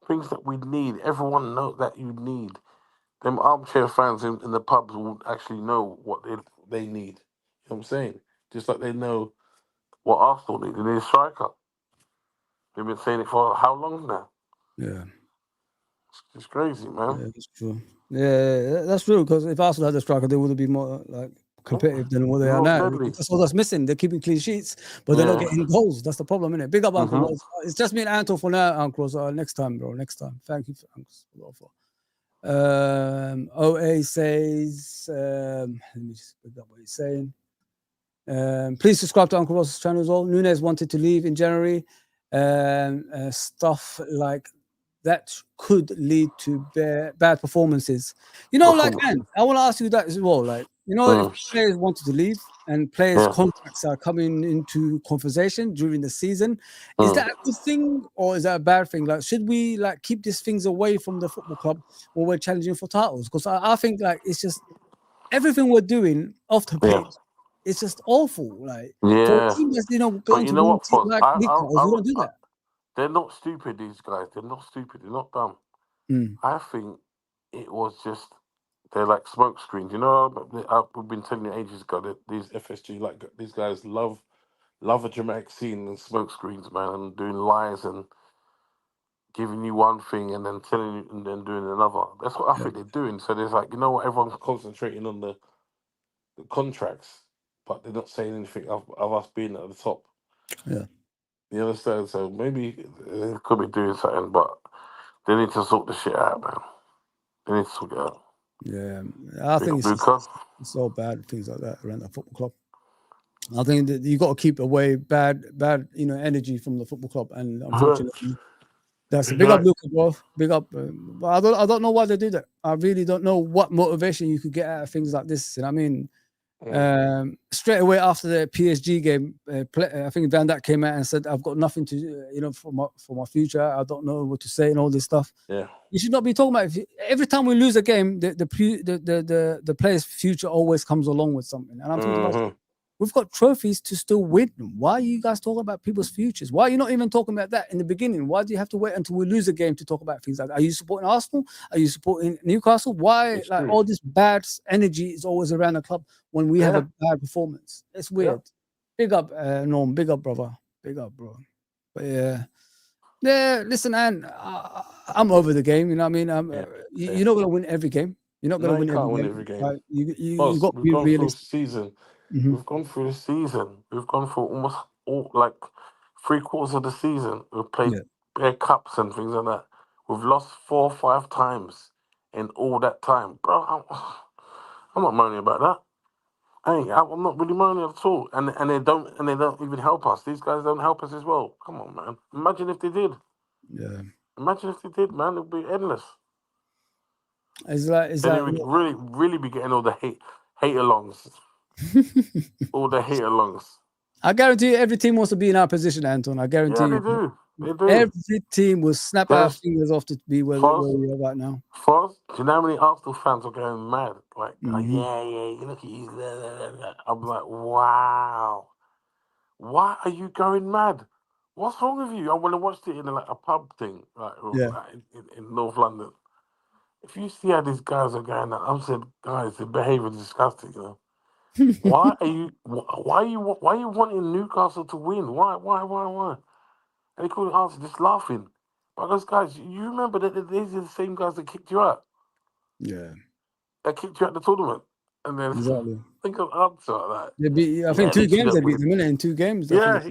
things that we need. Everyone knows that you need. Them armchair fans in the pubs will actually know what they need. You know what I'm saying? Just like they know what Arsenal need. They need a striker. They've been saying it for how long now? Yeah. It's crazy, man. Yeah, that's true. Yeah, that's true. Because if Arsenal had a striker, they would be more like competitive than what they are More now. deadly. That's all that's missing. They're keeping clean sheets, but they're not Yeah. getting goals. That's the problem, isn't it? Big up, Uncle Mhm. Ross. It's just me and Anton for now, Uncle Ross. Next time, bro. Next time. Thank you for OA says, let me just pick up what he's saying. Please subscribe to Uncle Ross's channel as well. Nunes wanted to leave in January. Stuff like that could lead to bad performances. You know, like, man, I want to ask you that as well. Like, you know, if players wanted to leave and players' contracts are coming into conversation during the season, is that a good thing or is that a bad thing? Like, should we like keep these things away from the football club when we're challenging for titles? Because I think like it's just everything we're doing off the pitch. It's just awful. Like, for a team that's, going But you to know win what, Foz? like Newcastle, we don't do that. They're not stupid, these guys. They're not stupid. They're not dumb. I think it was just, they're like smoke screens. You know, I've been telling you ages ago that these FSG, like, these guys love a dramatic scene and smoke screens, man, and doing lies and giving you one thing and then telling you and then doing another. That's what I think they're doing. So there's like, you know what, everyone's concentrating on the contracts, but they're not saying anything of us being at the top. Yeah. You understand? So maybe they could be doing something, but they need to sort the shit out, man. They need to sort it out. Yeah, I think it's so bad, things like that around the football club. I think that you got to keep away bad, energy from the football club, and unfortunately, that's a big up, Luca, bro. Big up. But I don't know why they do that. I really don't know what motivation you could get out of things like this. You know what I mean? Straight away after the PSG game, I think Van Dijk came out and said, "I've got nothing to, for my future. I don't know what to say and all this stuff." Yeah, you should not be talking about. Every time we lose a game, the player's future always comes along with something. And I'm thinking to myself, we've got trophies to still win. Why are you guys talking about people's futures? Why are you not even talking about that in the beginning? Why do you have to wait until we lose a game to talk about things like that? Are you supporting Arsenal? Are you supporting Newcastle? Why all this bad energy is always around the club when we have a bad performance? It's weird. Big up, Norm. Big up, brother. Big up, bro. But yeah, listen, man, I'm over the game. You know what I mean? You're not going to win every game. You're not going to win every game. Right? You got to be realistic. We've gone through the season. We've gone through almost all, like, 3/4 of the season. We've played bare cups and things like that. We've lost 4 or 5 times in all that time, bro. I'm not moaning about that. I'm not really moaning at all. And they don't even help us. These guys don't help us as well. Come on, man. Imagine if they did. Yeah. Imagine if they did, man. It'd be endless. It's like we really be getting all the hate alongs. All the hate alongs. I guarantee you, every team wants to be in our position, Anton. I guarantee you. They do. Every team will snap our fingers off to be where we are right now. Foz, do you know how many Arsenal fans are going mad? Like, look at you. I'm like, wow. Why are you going mad? What's wrong with you? I want to watch it in a pub thing, in North London. If you see how these guys are going, I'm saying, guys, the behaviour is disgusting. You know, why are you wanting Newcastle to win? Why? And they couldn't answer, just laughing. Because, guys, you remember that these are the same guys that kicked you out. Yeah. That kicked you out the tournament. And then think of answer like that. I think 2 games they beat them in 2 games. Yeah.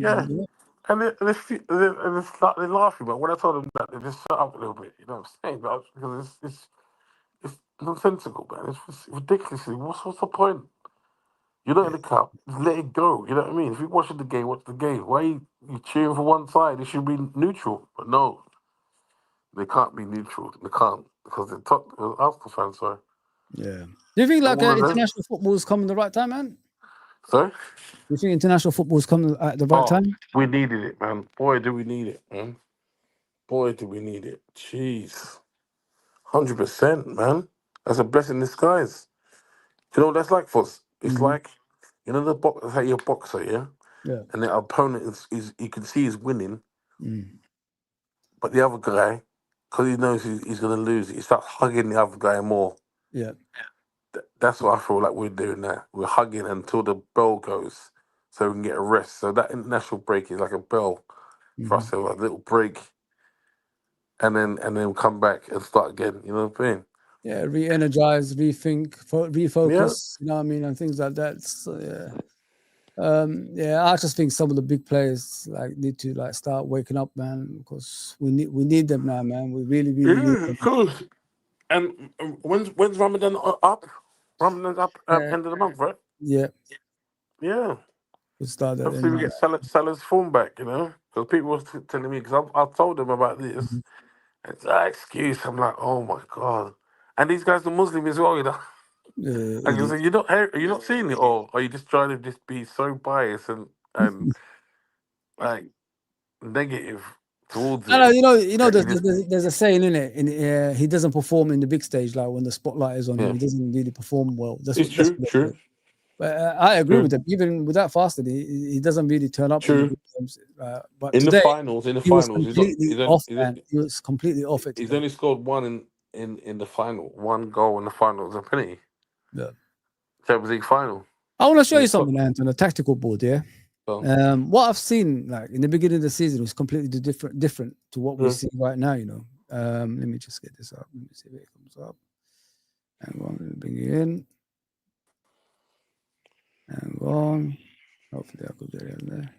And they're laughing, but when I told them that, they just shut up a little bit. You know what I'm saying? Because it's nonsensical, man. It's ridiculously. What's the point? You're not in the cup. Just let it go. You know what I mean? If you're watching the game, watch the game. Why you cheering for one side? It should be neutral. But no, they can't be neutral. They can't because they're top Arsenal fans. Sorry. Yeah. Do you think like All of them. international football's coming the right time, man? Do Sorry. you think international football's coming at the right Oh, time? we needed it, man. Boy, do we need it, man. Boy, do we need it. Jeez. 100%, man. That's a blessing in disguise. You know what that's like for us? It's like, you know, how you're a boxer, yeah? Yeah. And the opponent is you can see he's winning, Mm. but the other guy, because he knows he's going to lose, he starts hugging the other guy more. Yeah. That's what I feel like we're doing now. We're hugging until the bell goes so we can get a rest. So that international break is like a bell for us to have a little break and then come back and start again. You know what I mean? Yeah, re-energize, rethink, refocus, Yeah. you know what I mean, and things like that. So, yeah, I just think some of the big players like need to like start waking up, man, because we need them now, man. We really need Yeah, them. of course. And when's Ramadan up? Ramadan's up end of the month, right? Yeah, Yeah. we start that Hopefully we in. get Salah's form back, you know? Because people were telling me, because I told them about this. It's an excuse. I'm like, oh my God. And these guys are Muslim as well, you know? I can say, are you not seeing it, or are you just trying to just be so biased and like negative towards I know, it? That you just, there's a saying in it. He doesn't perform in the big stage, like when the spotlight is on him. yeah. He doesn't really perform well. That's It's what. true, true, But I agree true, with him. Even without fasting, he doesn't really turn up in the true. big games. But In the today, finals, he was he's not. completely off, man. He was completely off it He's today. only scored one in the final. One goal in the final. It was a penalty. Yeah. Champions League final. I want to show And you it's top- something, Ant, on a tactical board. Yeah. so, What I've seen, like in the beginning of the season, was completely different to what we Yeah. see right now. You know. Let me just get this up. Let me see if it comes up. Hang on, let me bring it in. Hang on. Hopefully, I could get it in there.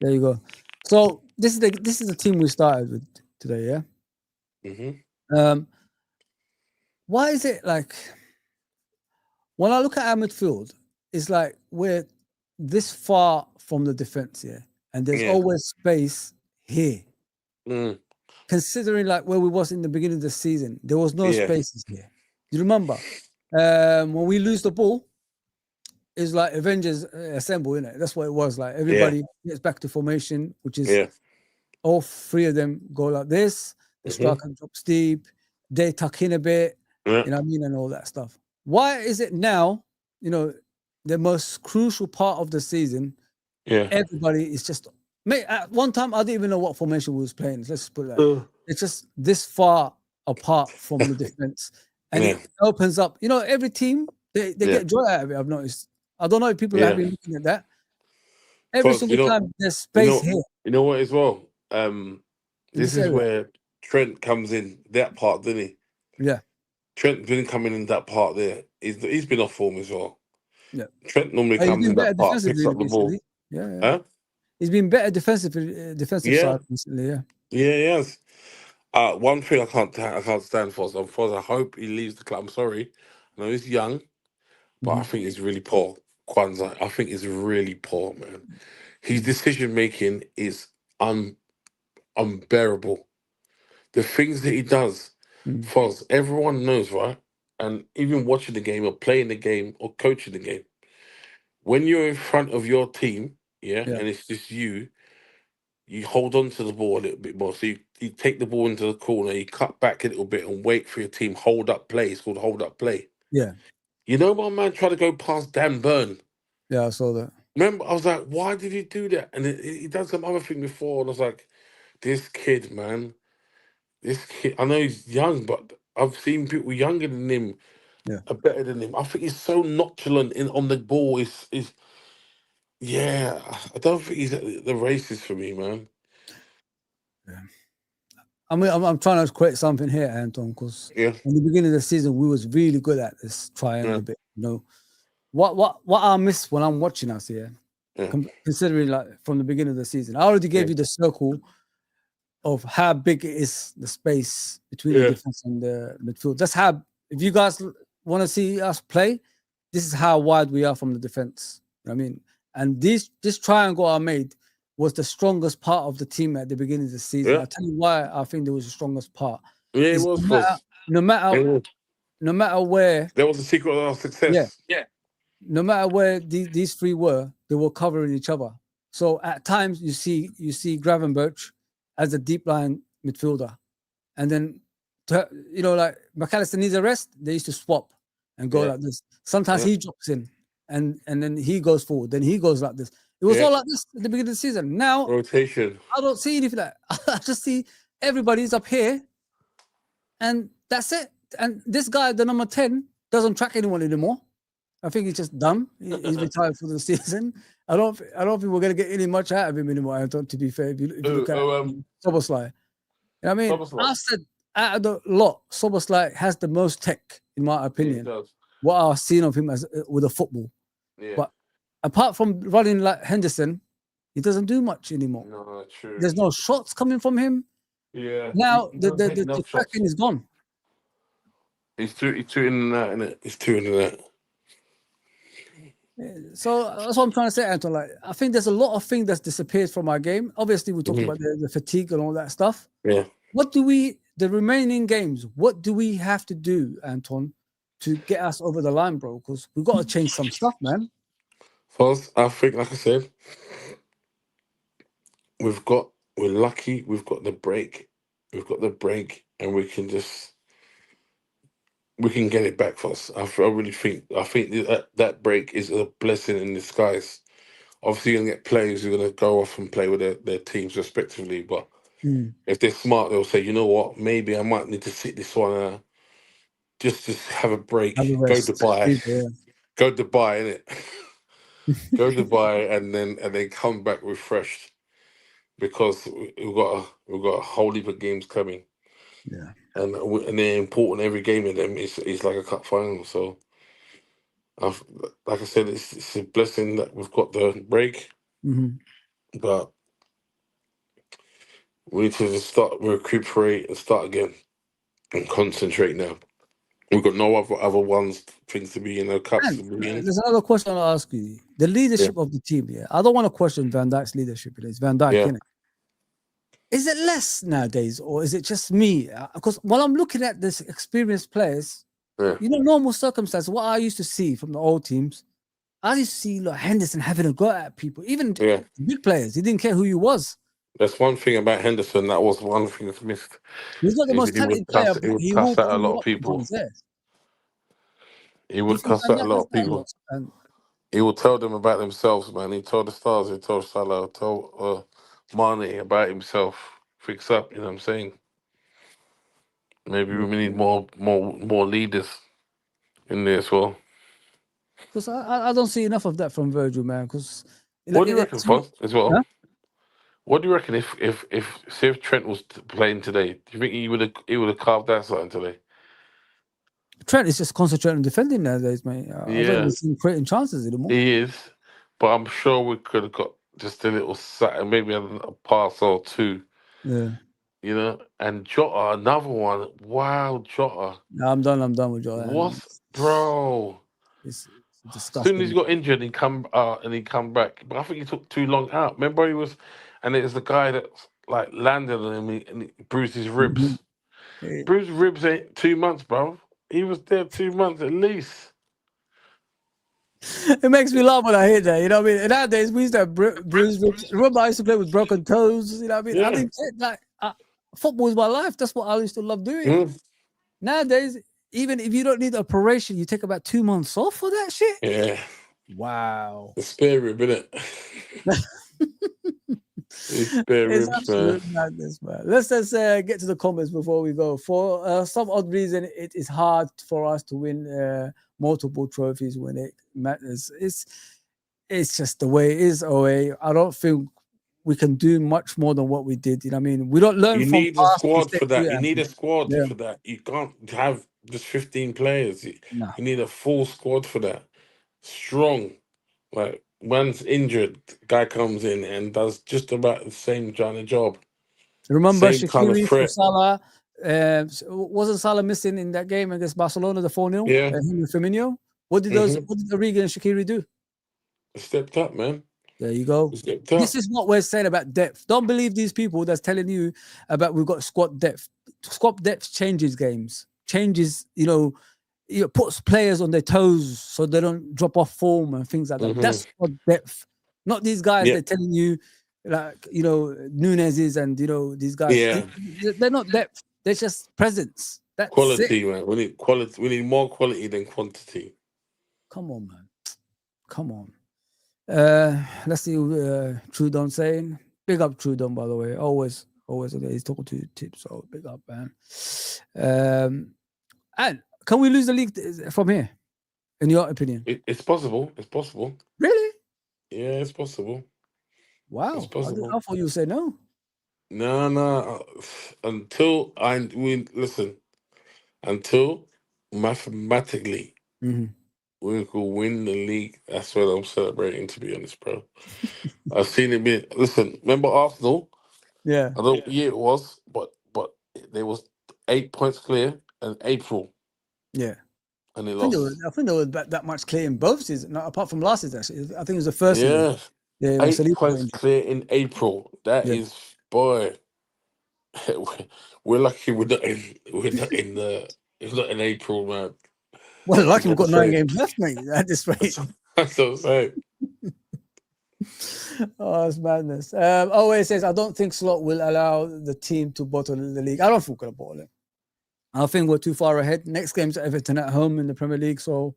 There you go. So this is the team we started with today. Yeah. mhm. Why is it like when I look at our midfield, it's like we're this far from the defense here, and there's Yeah. always space here. Mm. Considering like where we was in the beginning of the season, there was no Yeah. spaces here. You remember when we lose the ball, it's like Avengers assemble, innit? That's what it was like. Everybody gets back to formation, which is Yeah. all three of them go like this. The striker drops deep. They tuck in a bit. Yeah. You know what I mean, and all that stuff. Why is it now? You know, the most crucial part of the season. Yeah. Everybody is just. Mate, at one time I didn't even know what formation we was playing. Let's just put it that. It's just this far apart from the defense, and it opens up. You know, every team they get joy out of it. I've noticed. I don't know if people have been looking at that. Every single time there's space here. You know what as well? This is area. where Trent comes in that part, didn't he? Yeah. Trent didn't come in that part there. He's been off form as well. Yeah. Trent normally comes in that part, picks up the ball. Yeah. Huh? He's been better defensive side recently. Yeah. Yeah, he has. One thing I can't stand for. So I hope he leaves the club. I'm sorry. I know he's young, but I think he's really poor. Kwanzaa, I think he's really poor, man. His decision making is unbearable. The things that he does, Foz, everyone knows, right? And even watching the game or playing the game or coaching the game, when you're in front of your team, and it's just you hold on to the ball a little bit more. So you take the ball into the corner, you cut back a little bit and wait for your team. Hold up play. It's called hold up play. Yeah. You know, my man tried to go past Dan Burn. Yeah, I saw that. Remember, I was like, why did he do that? And he done some other thing before, and I was like, this kid, man, I know he's young, but I've seen people younger than him are better than him. I think he's so nonchalant on the ball. I don't think he's the racist for me, man. Yeah. I mean, I'm trying to create something here, Anton, because in the beginning of the season, we was really good at this triangle bit. You know, what I miss when I'm watching us here, considering like from the beginning of the season, I already gave you the circle of how big it is, the space between the defense and the midfield. That's how, if you guys want to see us play, this is how wide we are from the defense. You know what I mean? And this triangle I made was the strongest part of the team at the beginning of the season. Yeah. I'll tell you why I think there was the strongest part. Yeah, it was. No matter where. That was the secret of our success. Yeah. No matter where these three were, they were covering each other. So at times you see Gravenberch as a deep line midfielder, and then like McAllister needs a rest. They used to swap and go like this. Sometimes he drops in, and then he goes forward. Then he goes like this. It was all like this at the beginning of the season. Now rotation. I don't see anything like that. I just see everybody's up here, and that's it. And this guy, the number 10, doesn't track anyone anymore. I think he's just done. He's retired for the season. I don't think we're gonna get any much out of him anymore. I don't. To be fair, if you look at Soboslai, you know what I mean, I said out of the lot, Soboslai has the most tech, in my opinion. He does. What I've seen of him as with a football, but apart from running like Henderson, he doesn't do much anymore. No, true. There's no shots coming from him. Yeah. Now the tracking is gone. He's too in that, innit? He's too in that. So that's what I'm trying to say, Anton. Like, I think there's a lot of things that's disappeared from our game. Obviously, we talked about the fatigue and all that stuff. Yeah. The remaining games, what do we have to do, Anton, to get us over the line, bro? Because we've got to change some stuff, man. First, I think, like I said, we're lucky. We've got the break. And we can get it back for us. I really think that break is a blessing in disguise. Obviously, you're going to get players who are going to go off and play with their teams respectively. But if they're smart, they'll say, you know what, maybe I might need to sit this one just to have a break. Go Dubai, innit? Go Dubai and then come back refreshed, because we've got a whole heap of games coming. Yeah. And they're important. Every game of them is like a cup final. So, like I said, it's a blessing that we've got the break. But we need to just recuperate and start again and concentrate now. We've got no other things to be in the cups. There's another question I'll ask you. The leadership of the team. Yeah, I don't want to question Van Dijk's leadership. It's Van Dijk, innit? Is it less nowadays, or is it just me? Because while I'm looking at this experienced players, normal circumstances, what I used to see from the old teams, I used to see like Henderson having a go at people, even big players. He didn't care who you was. That's one thing about Henderson. That was one thing that's missed. He's not the most talented player, but he cuss would out a lot of people. He would cuss out a lot of people. He would tell them about themselves, man. He told the stars, he told Salah, told Mane about himself. Fix up, you know what I'm saying? Maybe we need more leaders in there as well. Because I don't see enough of that from Virgil, man. Because what do you reckon, Fos, as well? Huh? What do you reckon if Trent was playing today? Do you think he would have carved out something today? Trent is just concentrating on defending nowadays, mate. I don't even see him creating chances anymore. He is, but I'm sure we could have got just a little maybe a pass or two. Yeah. You know, and Jota, another one. Wow, Jota. No, I'm done with Jota. What, bro? It's As disgusting. soon as he got injured, he come back. But I think he took too long out. Remember, it was the guy that like landed on him and he bruised his ribs. Bruised ribs ain't 2 months, bro. He was there 2 months at least. It makes me laugh when I hear that. You know what I mean? And nowadays we used to have bruised ribs. Remember, I used to play with broken toes. You know what I mean? Yeah. I didn't like football is my life. That's what I used to love doing. Nowadays, even if you don't need an operation, you take about 2 months off for that shit. Yeah. Wow. The spare rib, innit? It's absolute madness, man. Let's just get to the comments before we go. For some odd reason, it is hard for us to win multiple trophies when it matters. It's just the way it is, OA. I don't think we can do much more than what we did. You know what I mean? We don't learn. You need a squad for that. You need a squad for that. You can't have just 15 players. You need a full squad for that. Strong. Like, one's injured, guy comes in and does just about the same kind of job. Remember Shaqiri for Salah? Wasn't Salah missing in that game against Barcelona, the 4-0? Yeah. Him and Firmino? What did Origi and Shaqiri do? They stepped up, man. There you go. They stepped up. This is what we're saying about depth. Don't believe these people that's telling you about we've got squad depth. Squad depth changes games, changes, puts players on their toes so they don't drop off form and things like that. That's squad depth. Not these guys they're telling you, like, Nunez's and, these guys. Yeah. They're not depth. They're just presence. That's quality, it. man. We need quality. We need more quality than quantity. Come on, man. Come on. Let's see Trudon saying. Big up Trudon, by the way. Always okay. He's talking to tips, so big up, man. And can we lose the league from here? In your opinion? It's possible. It's possible. Really? Yeah, it's possible. Wow. It's possible. I thought you would say no. No. Until mathematically we could win the league, that's what I'm celebrating, to be honest, bro. I've seen it be. Listen, remember Arsenal? Yeah. I don't know what year it was, but there was 8 points clear in April. Yeah. And they I lost. think there was that much clear in both seasons, apart from last season, actually. I think it was the first Yeah. season. Yeah, 8 points clear in April. That is, boy. We're lucky we're not in April, man. Well, lucky we've got 9 games left, mate, at this rate. That's what I'm saying. Oh, it's madness. Always says, I don't think Slot will allow the team to bottle the league. I don't think we're going to bottle it. I think we're too far ahead. Next game's Everton at home in the Premier League, so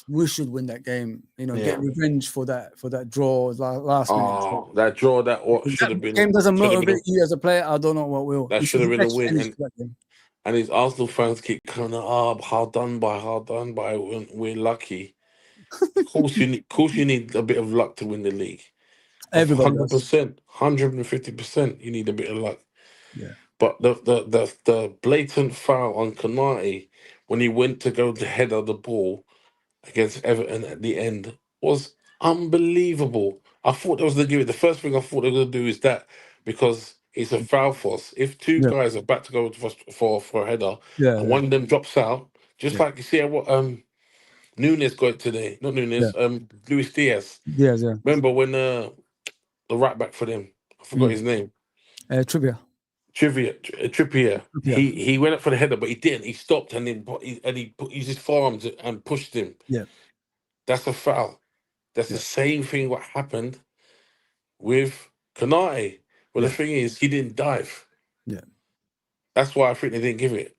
we should win that game. Get revenge for that draw last minute. Oh, that draw, should have been. Game doesn't motivate you as a player. I don't know what will. That should have been a win. And these Arsenal fans keep coming up, hard done by. We're lucky. Of course, you need a bit of luck to win the league. Everybody 100%, 150%. You need a bit of luck. Yeah. But the blatant foul on Konate when he went to go to head of the ball against Everton at the end was unbelievable. I thought they was going to give it. The first thing I thought they were going to do is that, because it's a foul force. If two guys are about to go for a header, and one of them drops out, just like you see what Nunes got today. Not Nunes. Luis Diaz. Yeah. Remember when the right back for them? I forgot his name. Trippier. He went up for the header, but he didn't. He stopped and he used his forearms and pushed him. Yeah, that's a foul. That's the same thing what happened with Konate. Well, the thing is, he didn't dive. Yeah, that's why I think they didn't give it.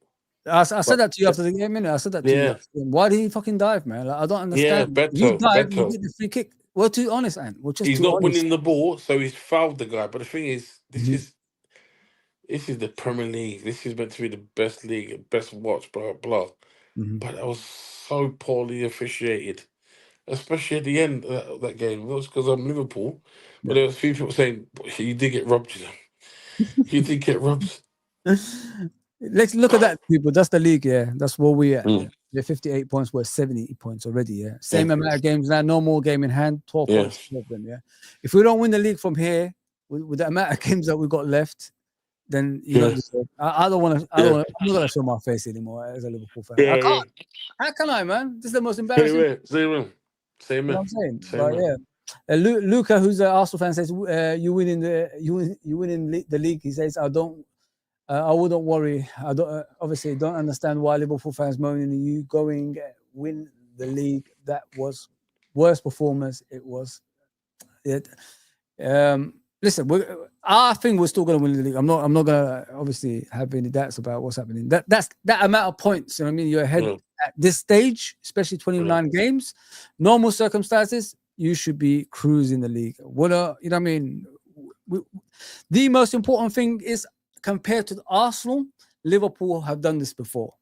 I said that to you after the game, innit? I said that to you. Why did he fucking dive, man? Like, I don't understand. Yeah, you dive, you get the free kick. We're too honest, Ant. He's not winning the ball, so he's fouled the guy. But the thing is, this is the Premier League. This is meant to be the best league, best watch, blah, blah. But that was so poorly officiated, especially at the end of that game. It was because I'm Liverpool, but there was a few people saying, you did get robbed, you know. You did get robbed. Let's look at that, people. That's the league, yeah. That's where we at. They're 58 points. We're 70 points already, yeah. Same amount of games now. No more game in hand. 12 points. Yeah. If we don't win the league from here, with the amount of games that we've got left, then I don't want to. I'm not gonna show my face anymore as a Liverpool fan. I can't. How can I, man? This is the most embarrassing. Same. You know what I'm saying? But yeah, Luca, who's an Arsenal fan, says you win in the league. He says I wouldn't worry. I don't obviously don't understand why Liverpool fans moaning at you going win the league. That was worst performance. It was. Listen, I think we're still going to win the league. I'm not going to obviously have any doubts about what's happening. That's that amount of points. You know what I mean? You're ahead at this stage, especially 29 games. Normal circumstances, you should be cruising the league. You know what I mean? The most important thing is, compared to Arsenal, Liverpool have done this before.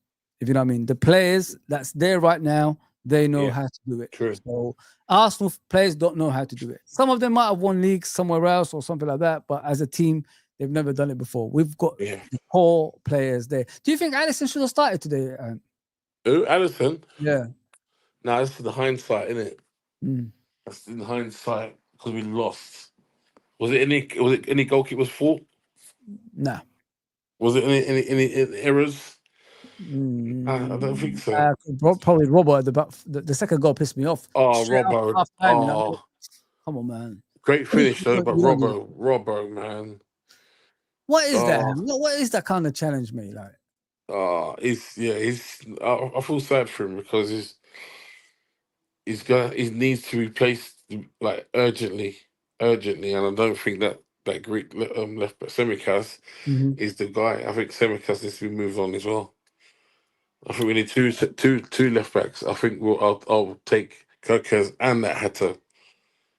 If you know what I mean, the players that's there right now, they know how to do it. True. So Arsenal players don't know how to do it. Some of them might have won leagues somewhere else or something like that, but as a team, they've never done it before. We've got core players there. Do you think Alisson should have started today? Who? Alisson? Yeah. No, this is the hindsight, isn't it? That's in hindsight because we lost. Was it any goalkeeper's fault? Nah. Was it any errors? I don't think so. Probably Robbo at the back. The second goal pissed me off. Oh, Straight after Robbo. half time, Oh, come on, man. great finish though, but You don't do that. Robbo, man. What is that? Oh, What is that kind of challenge, mate? Like, I feel sad for him because he needs to replace like urgently, and I don't think that Greek left back Semikas is the guy. I think Semikas needs to be moved on as well. I think we need two left backs. I think I'll take Kirkers and that Hatter.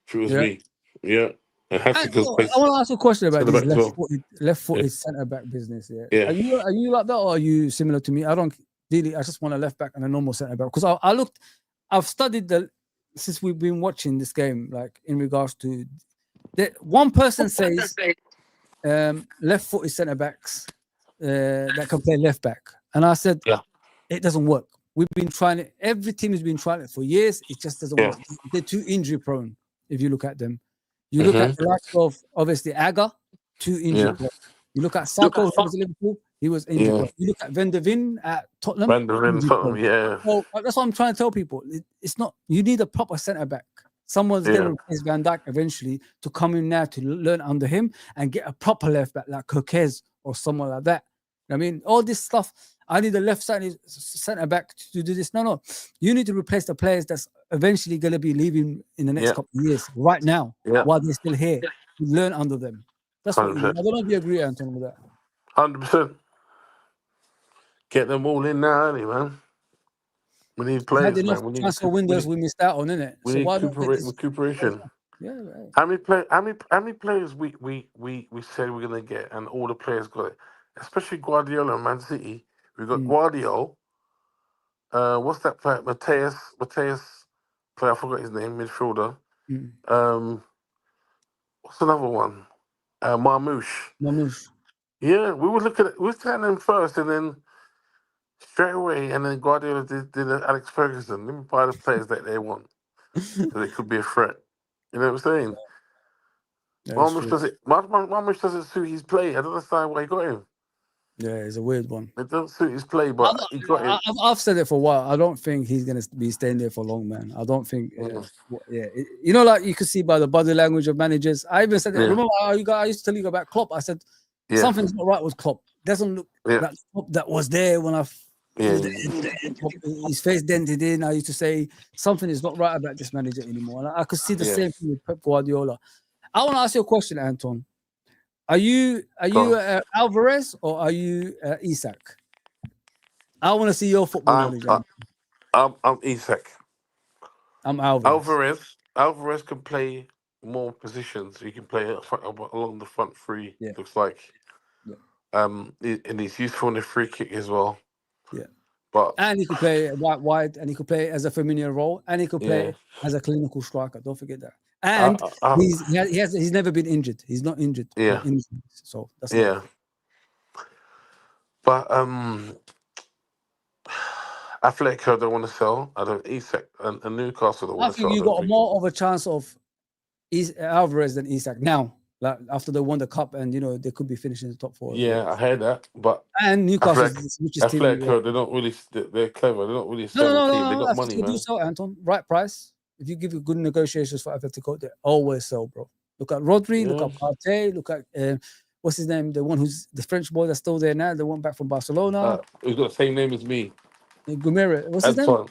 If it was me, yeah, and Hatter goes I want to ask you a question about centre this back as well. left-footed centre back business. Yeah, Yeah. Are you like that, or are you similar to me? I don't really. I just want a left back and a normal centre back because I've studied since we've been watching this game, like in regards to one person says left-footed centre backs that can play left back, and I said it doesn't work. We've been trying it. Every team has been trying it for years. It just doesn't work. They're too injury prone. If you look at them, you look at the likes of obviously Aga, too injury prone. You look at Sako, who was at Liverpool, he was injury prone. You look at Van der Ven at Tottenham. So that's what I'm trying to tell people. It's not. You need a proper centre back. Someone's going to replace Van Dijk eventually to come in now to learn under him and get a proper left back like Kirkez or someone like that. I mean, all this stuff. I need a left side centre back to do this. No. You need to replace the players that's eventually going to be leaving in the next couple of years. Right now, while they're still here, you learn under them. That's what you need. I don't know if you agree, Anton, with that. 100%. Get them all in now, early, man. We need players, man. We need transfer windows we missed out on, innit? We need recuperation. Yeah, right. How many players we said we're gonna get, and all the players got it. Especially Guardiola and Man City. We got Guardiola. What's that player? Mateus player. I forgot his name. Midfielder. What's another one? Marmoush. Yeah, we were looking at. We were telling them first, and then straight away, and then Guardiola did Alex Ferguson. Let me buy the players that they want, so they could be a threat. You know what I'm saying? Marmoush doesn't suit his play. I don't understand why he got him. Yeah, it's a weird one. It doesn't suit his play, but he got him. I've said it for a while. I don't think he's going to be staying there for long, man. I don't think. You know, like you could see by the body language of managers. I even said that. Remember, I used to tell you about Klopp. I said something's not right with Klopp. Doesn't look like Klopp that was there when I. His face dented in. I used to say something is not right about this manager anymore. And I could see the same thing with Pep Guardiola. I want to ask you a question, Anton. Are you Alvarez or are you Isak? I want to see your football knowledge. I'm Isak. I'm Alvarez. Alvarez can play more positions. He can play along the front three. Yeah. Looks like. Yeah. And he's useful in the free kick as well. Yeah. And he could play wide, and he could play as a Firmino role, and he could play as a clinical striker. Don't forget that. And he's never been injured. He's not injured. Yeah. So that's But Athletic, I don't want to sell. I don't. Isak and Newcastle don't want to sell. I think you got more of a chance of Alvarez than Isak now. Like after they won the cup, and they could be finishing the top four. Yeah, I heard that. But Newcastle, Athletic, they're not really. They're clever. They're not really. No. They got money, man. Do sell, Anton. Right price. If you give you good negotiations for Atletico, they always sell, bro. Look at Rodri, look at Partey, look at what's his name? The one who's the French boy that's still there now. The one back from Barcelona. He's got the same name as me. Gumere. What's his name?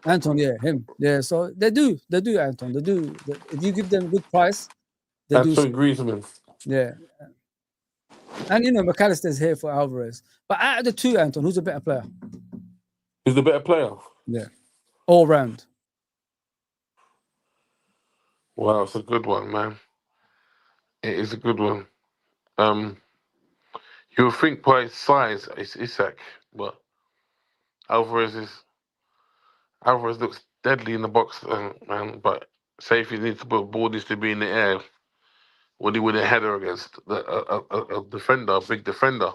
Anton. Yeah, him. Yeah. So they do, Anton. They do. If you give them good price, they do. Anton Griezmann. Yeah. And McAllister's here for Alvarez. But out of the two, Anton, who's a better player? Who's the better player? Yeah. All round. Wow, it's a good one, man. It is a good one. You would think by his size, it's Isak, but Alvarez looks deadly in the box, man. But say if he needs to put ball needs to be in the air, when he win a header against a defender, a big defender,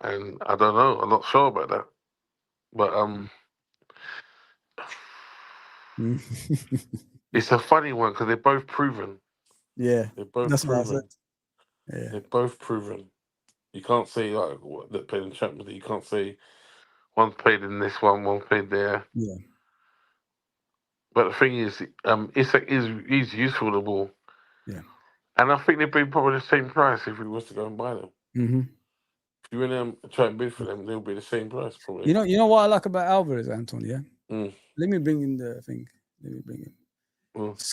and I don't know, I'm not sure about that, but it's a funny one because they're both proven. Yeah, they're both proven. Yeah, they're both proven. You can't say that played in Champions League. You can't say One's played in this one played there. Yeah. But the thing is, Isak he's useful the ball. Yeah. And I think they'd be probably the same price if we was to go and buy them. Mm-hmm. If you went and try and bid for them, they'll be the same price probably. You know what I like about Alvarez, Anton, yeah? Mm. Let me bring in the thing. Let me bring in.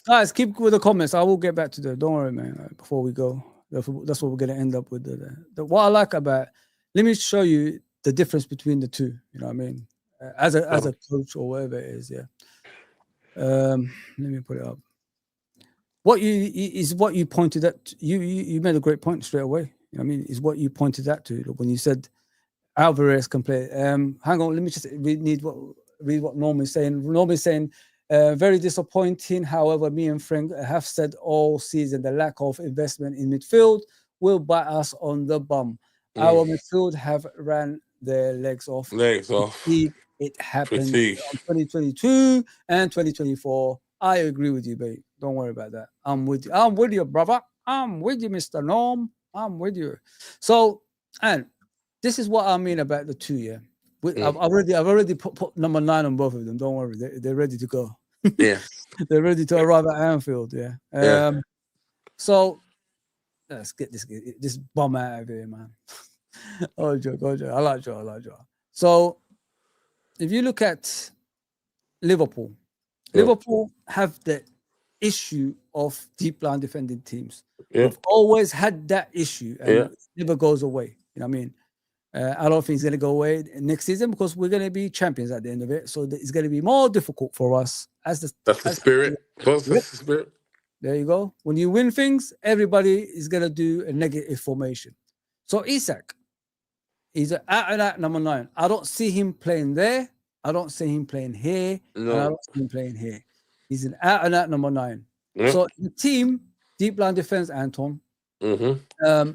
Guys, keep with the comments. I will get back to that. Don't worry, man. Before we go, that's what we're gonna end up with. What I like about. Let me show you the difference between the two. You know what I mean? As a coach or whatever it is, yeah. Let me put it up. What you pointed at. You made a great point straight away. You know what I mean? Is what you pointed at to when you said Alvarez can play. Hang on, let me just read what Norm is saying. Norm is saying. Very disappointing. However, me and Frank have said all season the lack of investment in midfield will bite us on the bum. Our midfield have ran their legs off. It happened in 2022 and 2024. I agree with you, babe. Don't worry about that. I'm with you. I'm with you, brother. I'm with you, Mr. Norm. I'm with you. So, and this is what I mean about the two, yeah. I've already put number 9 on both of them. Don't worry, they're ready to go. Yeah, they're ready to arrive at Anfield. Yeah. So let's get this bum out of here, man. Oh, Joe. I like Joe. So if you look at Liverpool have the issue of deep line defending teams. We've always had that issue, and it never goes away. You know what I mean? I don't think it's going to go away next season because we're going to be champions at the end of it. So it's going to be more difficult for us. That's the spirit. That's the spirit. There you go. When you win things, everybody is going to do a negative formation. So Isak, he's an out number 9. I don't see him playing there. I don't see him playing here. No. And I don't see him playing here. He's an out number 9. Yeah. So the team, deep line defense, Anton. Mm-hmm.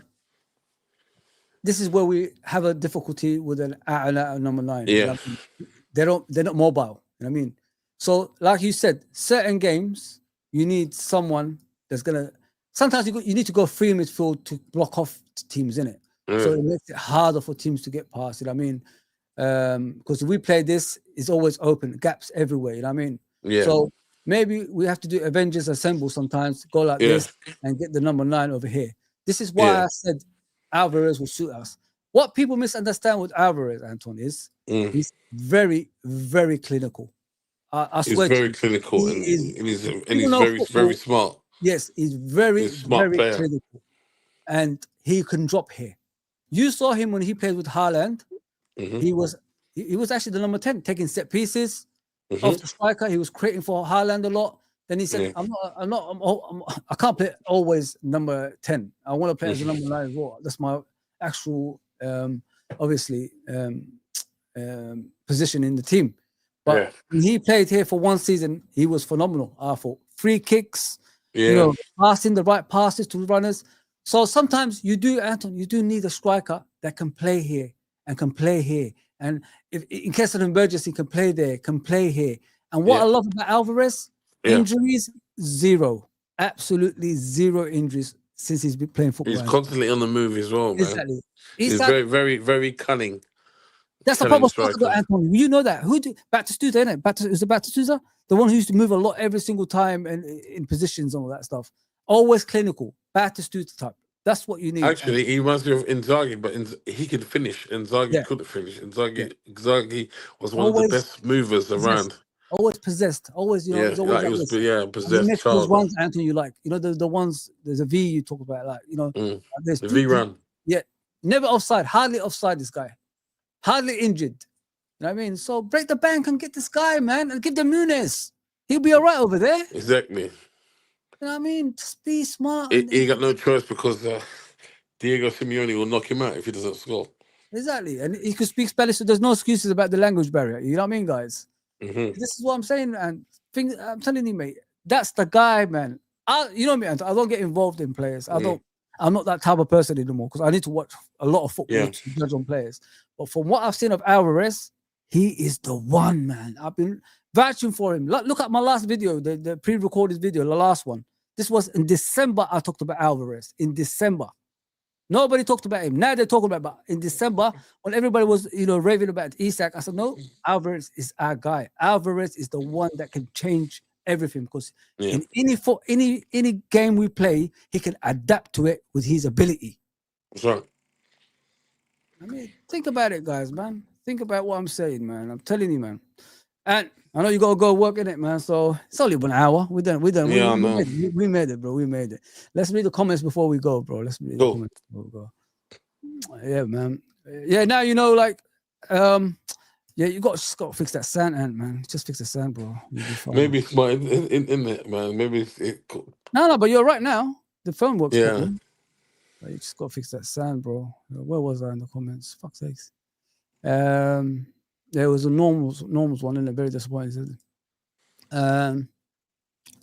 This is where we have a difficulty with an out number 9. Yeah. You know I mean? They're not mobile. You know what I mean? So, like you said, certain games you need someone that's gonna. Sometimes you need to go free midfield to block off teams, innit? So it makes it harder for teams to get past. You know what I mean? Because if we play this, it's always open, gaps everywhere. You know what I mean? Yeah. So maybe we have to do Avengers Assemble sometimes, go like this and get the number 9 over here. This is why I said Alvarez will suit us. What people misunderstand with Alvarez, Anton, is he's very, very clinical. I swear he's very clinical and he's very smart. Yes, he's very clinical. And he can drop here. You saw him when he played with Haaland. He was actually the number 10, taking set pieces off the striker. He was creating for Haaland a lot. Then he said, I can't play always number 10. I want to play as a number 9 as well. That's my actual, obviously, position in the team. But when he played here for one season, he was phenomenal. I thought free kicks, passing the right passes to runners. So sometimes you do, Anton, you do need a striker that can play here and can play here. And if in case of an emergency, can play there, can play here. And what I love about Alvarez, injuries, 0. Absolutely 0 injuries since he's been playing football. He's constantly on the move as well, man. Exactly. He's very, very, very cunning. That's the proper striker, Anton. You know that. Batistuta, isn't it? Is it Batistuta? The one who used to move a lot every single time and in positions and all that stuff. Always clinical. Batistuta type. That's what you need. Actually, he reminds me of Inzaghi, but he could finish. Inzaghi couldn't finish. Inzaghi was one of the best movers around. Always possessed. Always, he's always possessed. Those ones, Anton, you like. The ones, there's a V you talk about, like, there's the V run. Yeah. Never offside. Hardly offside, this guy. Hardly injured. You know what I mean? So break the bank and get this guy, man, and give them Nunes. He'll be all right over there. Exactly. You know what I mean? Just be smart. He got no choice because Diego Simeone will knock him out if he doesn't score. Exactly. And he could speak Spanish, so there's no excuses about the language barrier. You know what I mean, guys? This is what I'm saying. And I'm telling you, mate, that's the guy, man. You know me, I don't get involved in players. I'm not that type of person anymore because I need to watch a lot of football to judge on players. But from what I've seen of Alvarez, he is the one, man. I've been vouching for him. Look at my last video, the pre-recorded video, the last one. This was in December. I talked about Alvarez in December. Nobody talked about him. Now they're talking about. But in December, when everybody was, raving about Isak, I said, no, Alvarez is our guy. Alvarez is the one that can change everything because in any game we play, he can adapt to it with his ability. That's right. I mean, think about it, guys, man. Think about what I'm saying, man. I'm telling you, man. And I know you gotta go work in it, man. So it's only 1 hour. We're done. Yeah, I know. We made it, bro. We made it. Let's read the comments before we go, bro. Let's read the comments before we go. Yeah, man. Yeah, now yeah, you just got to fix that sand, Ant, man. Just fix the sand, bro. Maybe it's my internet, man. Maybe it's No, but you're right now. The phone works. Yeah. Properly. You just got to fix that sand, bro. Where was I in the comments? Fuck's sakes. There was a normals one, and very disappointing.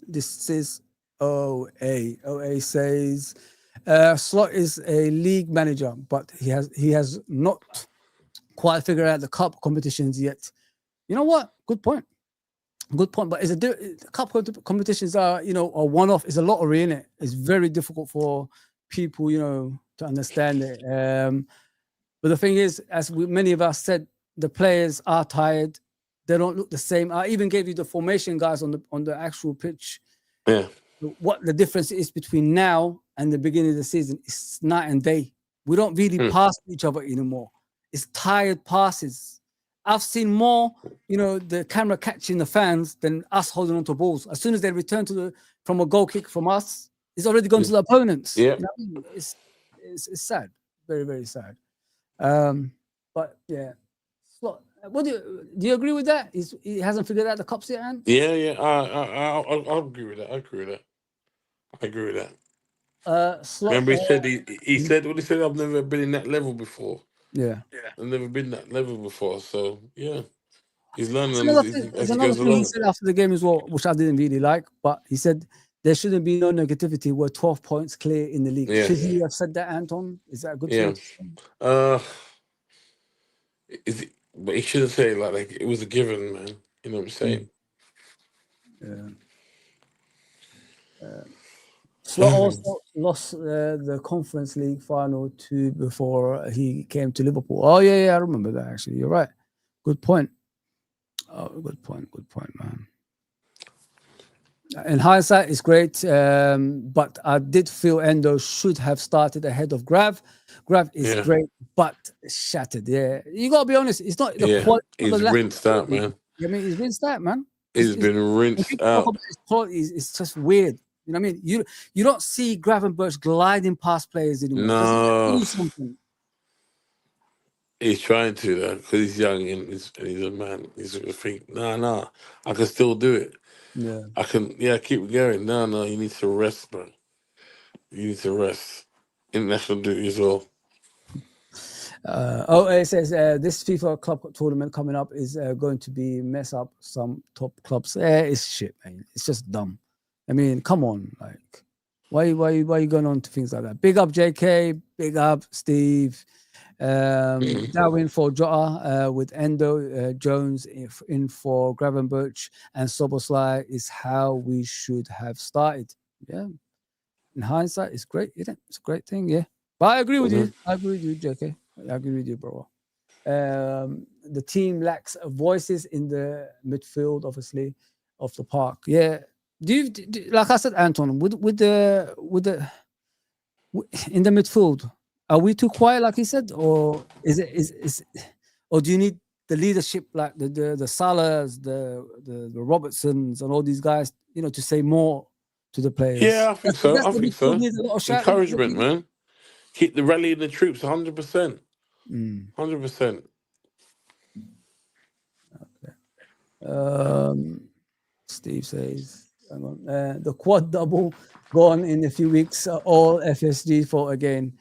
This is OA. OA says Slot is a league manager, but he has not quite figured out the cup competitions yet. You know what? Good point. Good point. But cup competitions are a one-off. It's a lottery, isn't it? It's very difficult for people, to understand it. But the thing is, as many of us said, the players are tired. They don't look the same. I even gave you the formation, guys, on the actual pitch. Yeah. What the difference is between now and the beginning of the season is night and day. We don't really pass each other anymore. It's tired passes. I've seen more, the camera catching the fans than us holding on to balls. As soon as they return from a goal kick from us, it's already gone to the opponents. Yeah. It's sad. Very, very sad. But yeah. What do you agree with that? He hasn't figured out the cups yet, Ant? Yeah. I agree with that. I agree with that. Remember, he said what he said. I've never been in that level before. Yeah. I've never been that level before. So yeah, he's learning There's another thing he said after the game as well, which I didn't really like. But he said there shouldn't be no negativity. We're 12 points clear in the league. Yeah. Should he have said that, Anton? Is that a good thing? But he shouldn't say it like it was a given, man. You know what I'm saying? Yeah. Slot also lost the Conference League final before he came to Liverpool. Oh, yeah, I remember that, actually. You're right. Good point. Oh, good point, man. In hindsight, it's great, but I did feel Endo should have started ahead of Grav. Grav is great, but shattered. Yeah, you gotta be honest. It's not the quality. He's rinsed out, man. I mean, he's rinsed out, man. He's been rinsed out. It's just weird. You know what I mean? You don't see Gravenberch gliding past players anymore. No. He's trying to, though, because he's young and he's a man. He's going to think, no, I can still do it. Yeah. I can, keep going. No, you need to rest, bro. You need to rest. International duty as well. It says this FIFA club tournament coming up is going to be mess up some top clubs. It's shit, man. It's just dumb. I mean, come on, like, why are you going on to things like that? Big up JK, big up Steve. Darwin for Jota with Endo, Jones in for Gravenberch, and Soboslai is how we should have started. Yeah, in hindsight, it's great, isn't it? It's a great thing, yeah. But I agree with you. I agree with you, JK. I agree with you, bro. The team lacks voices in the midfield, obviously, of the park. Yeah. Do you like I said, Anton, in the midfield? Are we too quiet, like he said, or or do you need the leadership, like the Salahs, the Robertsons, and all these guys, to say more to the players? Yeah, I think so. Encouragement, man. Keep the rallying the troops, 100%. 100%. Okay. Steve says, hang on, the quad double gone in a few weeks. All FSG for again.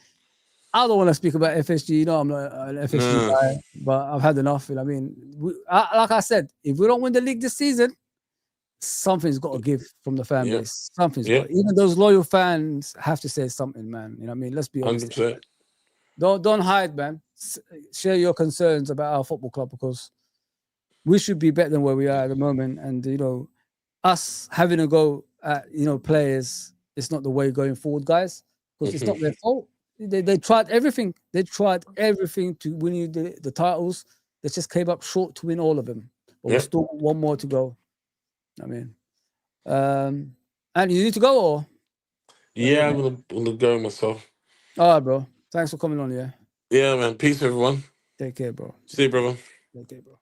I don't want to speak about FSG. I'm not an FSG guy, but I've had enough. I mean, like I said, if we don't win the league this season, something's got to give from the fan base. Something's got. Even those loyal fans have to say something, man. You know what I mean? Let's be honest. 100%. Don't hide, man. Share your concerns about our football club because we should be better than where we are at the moment. And us having a go at players, it's not the way going forward, guys, because it's not their fault. They tried everything. They tried everything to win you the titles. They just came up short to win all of them. But we still one more to go. I mean, and you need to go or? Yeah, I'm gonna go myself. All right, bro. Thanks for coming on. Yeah. Yeah, man. Peace, everyone. Take care, bro. See you, brother. Take care, bro.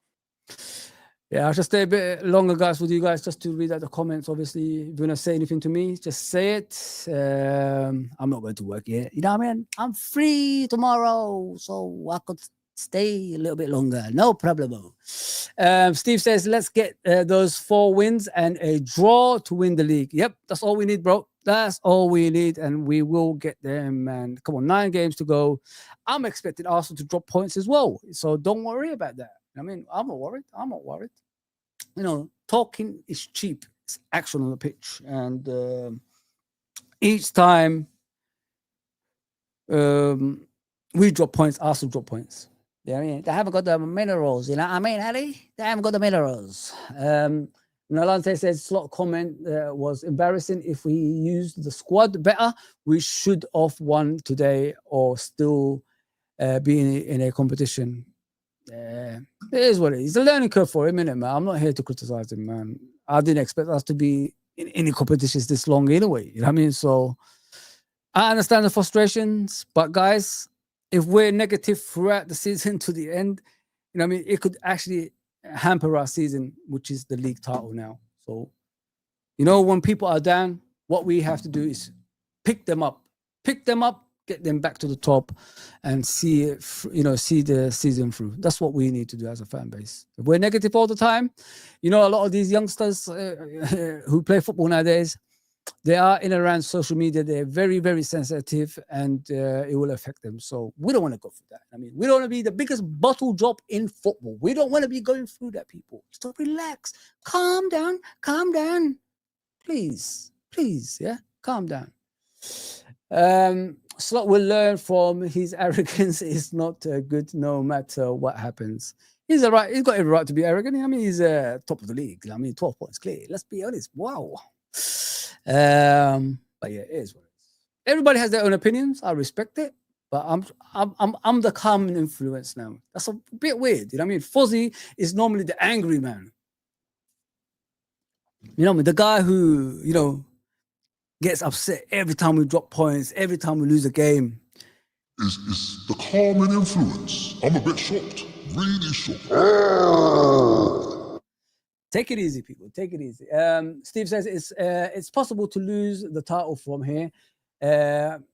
Yeah, I'll just stay a bit longer, guys, with you guys, just to read out the comments. Obviously, if you want to say anything to me, just say it. I'm not going to work yet. You know what I mean? I'm free tomorrow, so I could stay a little bit longer. No problemo. Steve says, let's get those 4 wins and a draw to win the league. Yep, that's all we need, bro. That's all we need, and we will get them, man. Come on, 9 games to go. I'm expecting Arsenal to drop points as well, so don't worry about that. I mean, I'm not worried. You know, talking is cheap. It's action on the pitch. And each time we drop points, Arsenal drop points. Yeah, I mean, they haven't got the minerals. You know what I mean, Ali? They haven't got the minerals. Nalante says, slot comment was embarrassing. If we used the squad better, we should have won today or still be in a competition. It is what it is. It's a learning curve for him, innit, man? I'm not here to criticize him, man. I didn't expect us to be in any competitions this long anyway. You know what I mean? So I understand the frustrations, but guys, if we're negative throughout the season to the end, you know what I mean, it could actually hamper our season, which is the league title now. So, you know, when people are down, what we have to do is pick them up, get them back to the top, and see it, see the season through. That's what we need to do as a fan base. If we're negative all the time, you know, a lot of these youngsters who play football nowadays, they are in and around social media. They're very, very sensitive, and it will affect them. So we don't want to go through that. I mean, we don't want to be the biggest bottle drop in football. We don't want to be going through that, people. So relax, calm down, please, yeah, calm down. Slot will learn from his arrogance. Is not good no matter what happens. He's got every right to be arrogant. I mean, he's top of the league. I mean, 12 points clear. Let's be honest. Wow. But yeah, it is what it is. Everybody has their own opinions. I respect it, but I'm the calming influence now. That's a bit weird. You know what I mean? Fozzie is normally the angry man. You know what I mean? The guy who, you know, gets upset every time we drop points, every time we lose a game. Is the calming influence. I'm a bit shocked. Really shocked. Take it easy, people. Take it easy. Steve says it's possible to lose the title from here. Till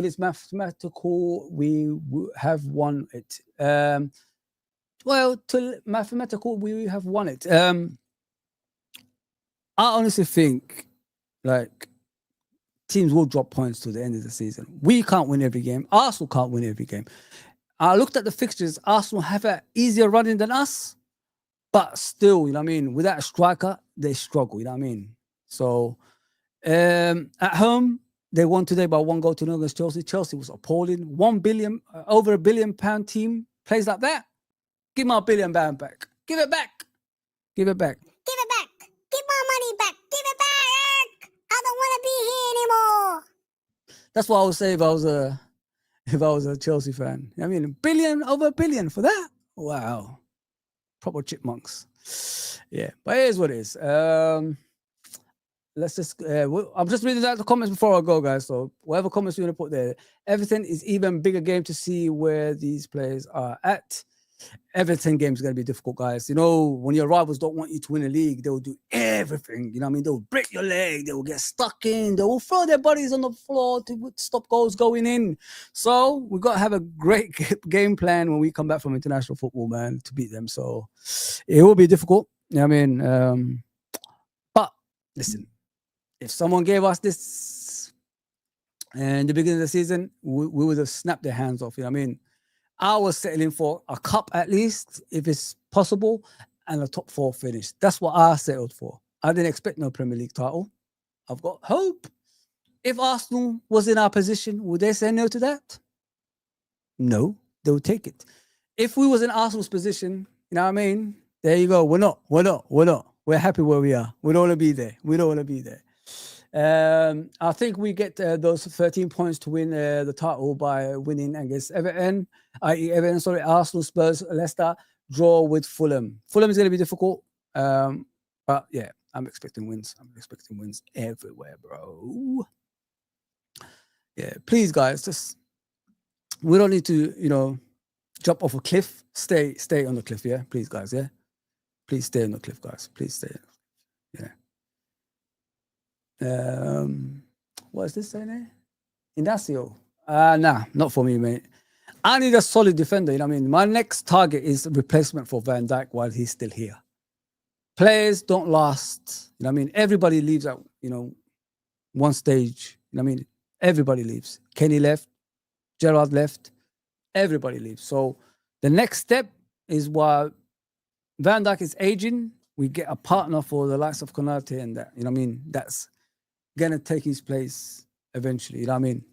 it's mathematical, we have won it. Till mathematical, we have won it. I honestly think, like, teams will drop points to the end of the season. We can't win every game. Arsenal can't win every game. I looked at the fixtures. Arsenal have an easier running than us, but still, you know what I mean? Without a striker, they struggle, you know what I mean? So, at home, they won today by 1 goal to nil against Chelsea. Chelsea was appalling. Over £1 billion team plays like that. Give my £1 billion back. Give it back. Give it back. Give it back. Give my money back. Give it back. I don't want to be here anymore. That's what I would say if I was a Chelsea fan. I mean, over £1 billion for that. Wow, proper chipmunks. Yeah, but it is what it is. Let's just. I'm just reading out the comments before I go, guys. So whatever comments you want to put there, Everton is even bigger game to see where these players are at. Everton game is going to be difficult, guys. You know, when your rivals don't want you to win a league, they will do everything. You know what I mean? They'll break your leg. They will get stuck in. They will throw their bodies on the floor to stop goals going in. So we've got to have a great game plan when we come back from international football, man, to beat them. So it will be difficult. You know what I mean? But listen, if someone gave us this in the beginning of the season, we would have snapped their hands off. You know what I mean? I was settling for a cup at least, if it's possible, and a top 4 finish. That's what I settled for. I didn't expect no Premier League title. I've got hope. If Arsenal was in our position, would they say no to that? No, they would take it. If we was in Arsenal's position, you know what I mean? There you go. We're not. We're happy where we are. We don't want to be there. I think we get those 13 points to win the title by winning against Everton, i.e. Everton, sorry, Arsenal, Spurs, Leicester, draw with Fulham. Fulham is going to be difficult, but yeah, I'm expecting wins. I'm expecting wins everywhere, bro. Yeah, please, guys, just we don't need to, jump off a cliff. Stay on the cliff, yeah. Please, guys, yeah. Please stay on the cliff, guys. Please stay. Yeah. What is this saying there? Inacio. Nah, not for me, mate. I need a solid defender. You know what I mean? My next target is a replacement for Van Dijk while he's still here. Players don't last. You know what I mean? Everybody leaves at, one stage. You know what I mean? Everybody leaves. Kenny left. Gerrard left. Everybody leaves. So the next step is while Van Dijk is aging, we get a partner for the likes of Konate and that. You know what I mean? That's going to take his place eventually. You know what I mean?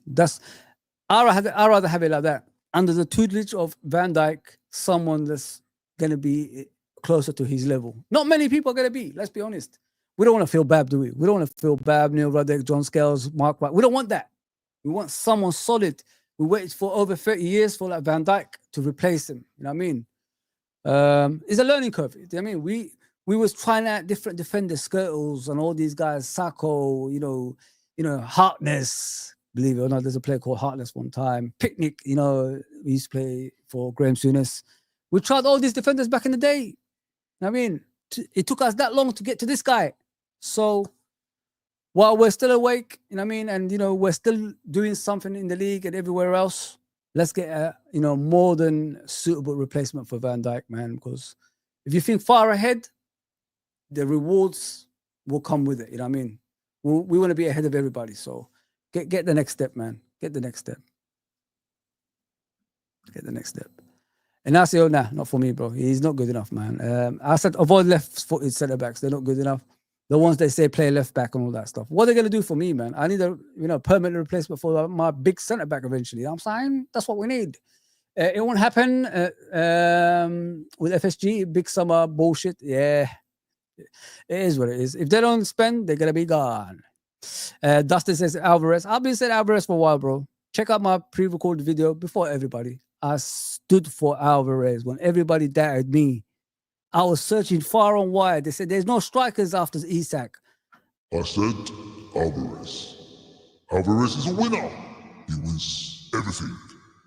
I'd rather have it like that. Under the tutelage of Van Dijk, someone that's going to be closer to his level. Not many people are going to be, let's be honest. We don't want to feel bad, do we? We don't want to feel bad, Neil Ruddock, John Scales, Mark White. We don't want that. We want someone solid. We waited for over 30 years for Van Dijk to replace him. You know what I mean? It's a learning curve. You know what I mean? We was trying out different defenders, Skirtles and all these guys, Sacco, Hartness. Believe it or not, there's a player called Hartness one time. Picnic, we used to play for Graham Souness. We tried all these defenders back in the day. I mean, it took us that long to get to this guy. So while we're still awake, you know what I mean, and we're still doing something in the league and everywhere else, let's get a more than suitable replacement for Van Dijk, man. Because if you think far ahead, the rewards will come with it. You know what I mean? We want to be ahead of everybody. So get the next step, man. Get the next step. Get the next step. And Inacio, nah, not for me, bro. He's not good enough, man. I said avoid left-footed centre backs. They're not good enough. The ones they say play left back and all that stuff. What are they going to do for me, man? I need a permanent replacement for my big centre back eventually. You know what I'm saying? That's what we need. It won't happen with FSG. Big summer bullshit. Yeah, it is what it is. If they don't spend, they're going to be gone. Dustin says Alvarez. I've been saying Alvarez for a while, bro. Check out my pre-recorded video before everybody. I stood for Alvarez when everybody doubted me. I was searching far and wide. They said there's no strikers after Isak. I said Alvarez. Alvarez is a winner. He wins everything.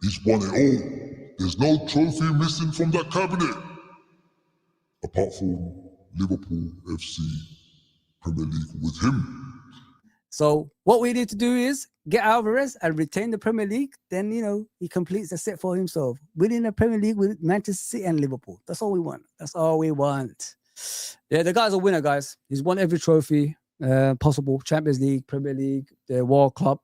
He's won it all. There's no trophy missing from that cabinet. Apart from Liverpool FC Premier League with him. So what we need to do is get Alvarez and retain the Premier League. Then, he completes the set for himself. Winning the Premier League with Manchester City and Liverpool. That's all we want. That's all we want. Yeah, the guy's a winner, guys. He's won every trophy possible. Champions League, Premier League, the World Cup,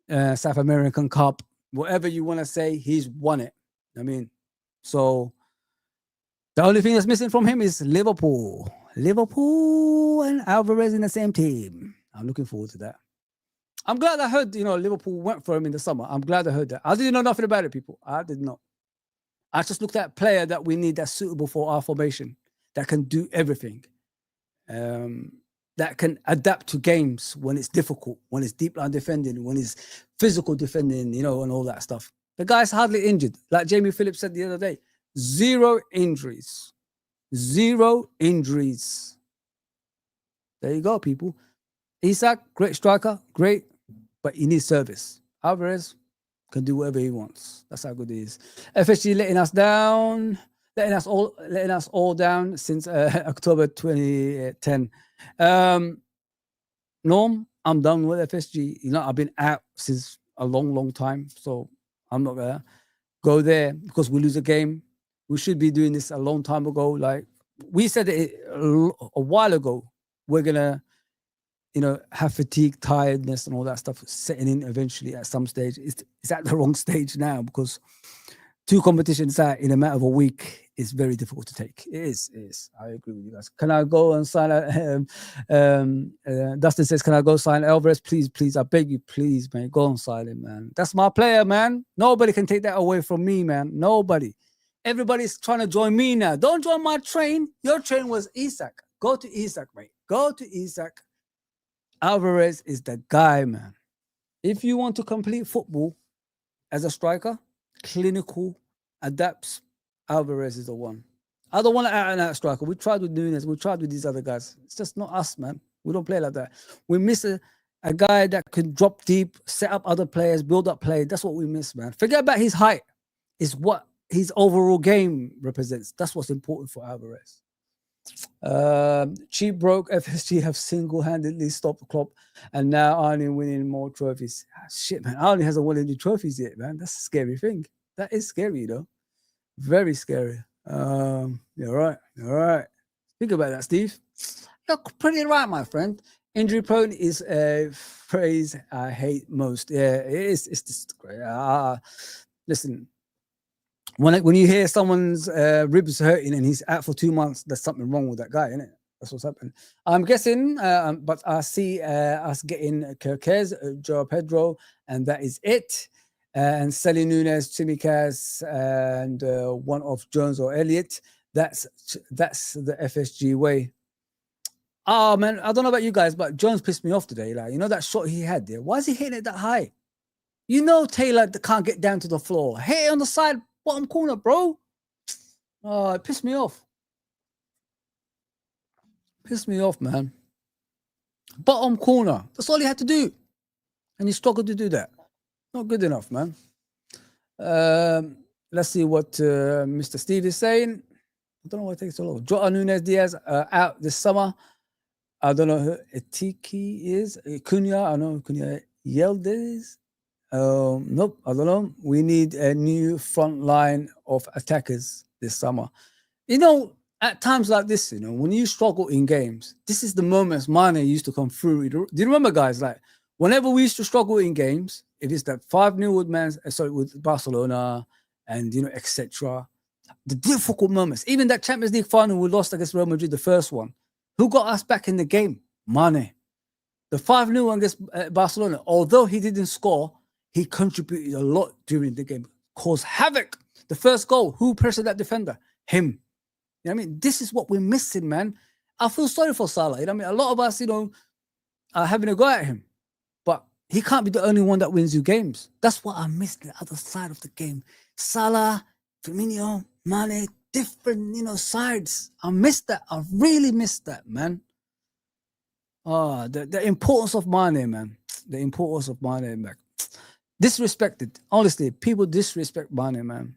South American Cup. Whatever you want to say, he's won it. I mean, so the only thing that's missing from him is Liverpool. Liverpool and Alvarez in the same team. I'm looking forward to that. I'm glad I heard, Liverpool went for him in the summer. I'm glad I heard that. I didn't know nothing about it, people. I did not. I just looked at a player that we need that's suitable for our formation, that can do everything, that can adapt to games when it's difficult, when it's deep line defending, when it's physical defending, and all that stuff. The guy's hardly injured. Like Jamie Phillips said the other day, 0 injuries. 0 injuries. There you go, people. Isak, great striker, great, but he needs service. Alvarez can do whatever he wants. That's how good he is. FSG letting us all down since October 2010. Norm, I'm done with FSG. I've been out since a long time, so I'm not gonna go there because we lose a game. We should be doing this a long time ago. Like we said it a while ago. We're gonna have fatigue, tiredness, and all that stuff setting in eventually at some stage. It's at the wrong stage now because 2 competitions out in a matter of a week is very difficult to take. It is. I agree with you guys. Can I go and sign? Dustin says, "Can I go sign Alvarez? Please, I beg you, please, man, go and sign him, man. That's my player, man. Nobody can take that away from me, man. Nobody. Everybody's trying to join me now. Don't join my train. Your train was Isak. Go to Isak, mate. Go to Isak." Alvarez is the guy, man. If you want to complete football as a striker, clinical, adapts, Alvarez is the one. I don't want an out-and-out striker. We tried with Nunes. We tried with these other guys. It's just not us, man. We don't play like that. We miss a guy that can drop deep, set up other players, build up play. That's what we miss, man. Forget about his height. It's what his overall game represents. That's what's important for Alvarez. Cheap broke FSG have single-handedly stopped Klopp, and now Arnie winning more trophies. Shit, man. Arnie hasn't won any trophies yet, man. That's a scary thing. That is scary, though. Very scary. You're right. All right. Think about that, Steve. You're pretty right, my friend. Injury prone is a phrase I hate most. Yeah, it is. It's just great. Listen, when you hear someone's ribs hurting and he's out for 2 months, there's something wrong with that guy, isn't it? That's what's happening. I'm guessing, but I see us getting Kirkez, Joe Pedro, and that is it. And Sally Nunes, Tsimikas, and one of Jones or Elliott. That's the FSG way. Oh man, I don't know about you guys, but Jones pissed me off today. Like, you know that shot he had there? Why is he hitting it that high? You know Taylor can't get down to the floor. Hit it on the side bottom corner, bro. Oh, it pissed me off. Pissed me off, man. Bottom corner. That's all he had to do. And he struggled to do that. Not good enough, man. Let's see what Mr. Steve is saying. I don't know why it takes so long. Jota Nunes Diaz out this summer. I don't know who Etiki is. Cunha, I know Cunha. Yildiz. Nope, I don't know. We need a new front line of attackers this summer. You know, at times like this, you know, when you struggle in games, this is the moments Mane used to come through. Do you remember, guys? Like, whenever we used to struggle in games, if it's that 5-0 with Barcelona and, you know, etc., the difficult moments, even that Champions League final we lost against Real Madrid, the first one, who got us back in the game? Mane. The 5-0 against Barcelona, although he didn't score, he contributed a lot during the game, caused havoc. The first goal, who pressured that defender? Him. You know what I mean? This is what we're missing, man. I feel sorry for Salah. You know what I mean? A lot of us, you know, are having a go at him. But he can't be the only one that wins you games. That's what I missed, the other side of the game. Salah, Firmino, Mane, different, you know, sides. I missed that. I really missed that, man. The importance of Mane, man. The importance of Mane, man. Disrespected. Honestly, people disrespect Mane, man.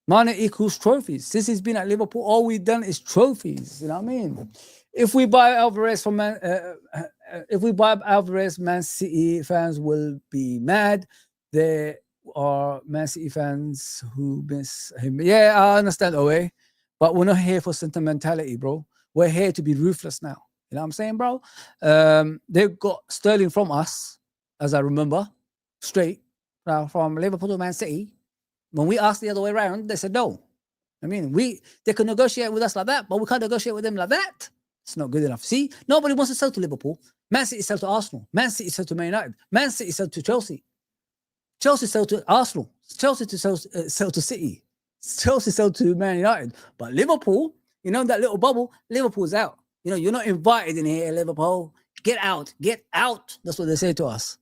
Mane equals trophies. Since he's been at Liverpool, all we've done is trophies. You know what I mean? If we buy Alvarez from Man City fans will be mad. There are Man City fans who miss him. Yeah, I understand, Owe, but we're not here for sentimentality, bro. We're here to be ruthless now. You know what I'm saying, bro? They got Sterling from us, as I remember, straight from Liverpool to Man City. When we asked the other way around, they said no. I mean, they can negotiate with us like that, but we can't negotiate with them like that. It's not good enough. See, nobody wants to sell to Liverpool. Man City sell to Arsenal. Man City sell to Man United. Man City sell to Chelsea. Chelsea sell to Arsenal. Chelsea to sell to City. Chelsea sell to Man United. But Liverpool, you know that little bubble, Liverpool's out. You know, you're not invited in here, Liverpool. Get out. Get out. That's what they say to us.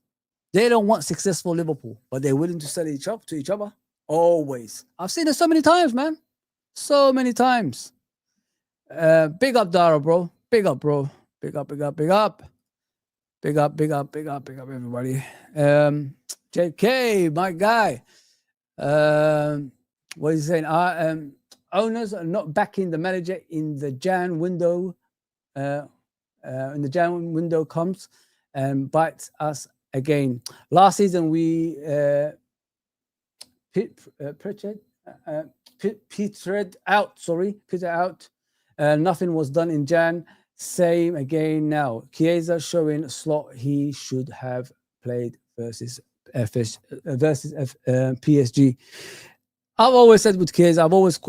They don't want successful Liverpool, but they're willing to sell to each other. Always. I've seen it so many times, man. So many times. Big up, Dara, bro. Big up, bro. Big up, big up, big up. Big up, big up, big up, big up, everybody. JK, my guy. What is he saying? Owners are not backing the manager in the Jan window. In the Jan window comes and bites us again. Last season, we petered out. Nothing was done in Jan. Same again now. Chiesa showing slot he should have played versus PSG. I've always said with Chiesa, I've always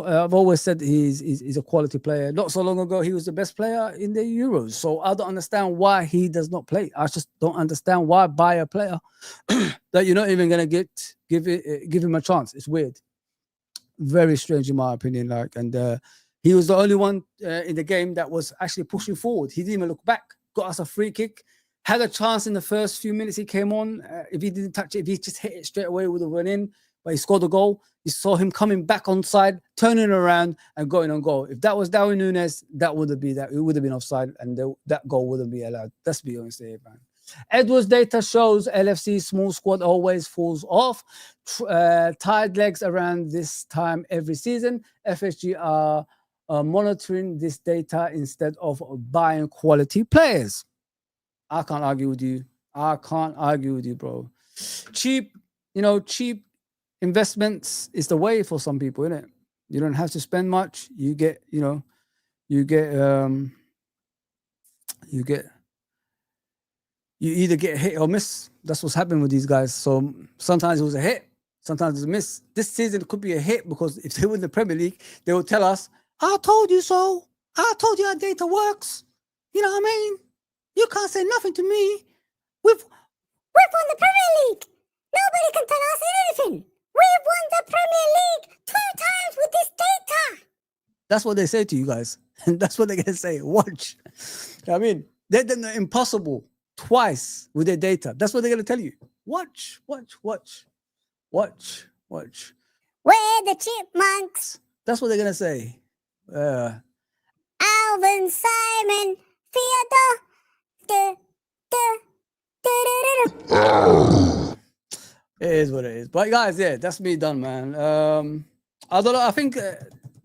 said he's a quality player. Not so long ago, he was the best player in the Euros. So I don't understand why he does not play. I just don't understand why buy a player that you're not even gonna give him a chance. It's weird, very strange in my opinion. And he was the only one in the game that was actually pushing forward. He didn't even look back. Got us a free kick. Had a chance in the first few minutes he came on. If he didn't touch it, if he just hit it straight away, would have went in. But he scored a goal. You saw him coming back on side, turning around and going on goal. If that was Darwin Núñez, that would have been that. It would have been offside, and that goal wouldn't be allowed. Let's be honest here, man. Edwards' data shows LFC's small squad always falls off. Tired legs around this time every season. FSG are monitoring this data instead of buying quality players. I can't argue with you. I can't argue with you, bro. Cheap investments is the way for some people, isn't it? You don't have to spend much. You either get hit or miss. That's what's happened with these guys. So sometimes it was a hit, sometimes it's a miss. This season it could be a hit because if they win the Premier League, they will tell us, I told you so. I told you our data works. You know what I mean? You can't say nothing to me. We've won the Premier League. Nobody can tell us anything. We've won the Premier League 2 times with this data. That's what they say to you guys. And that's what they're going to say. Watch. I mean, they've done the impossible twice with their data. That's what they're going to tell you. Watch. We're the chipmunks. That's what they're going to say. Alvin, Simon, Theodore. It is what it is. But guys, yeah, that's me done, man. I don't know. I think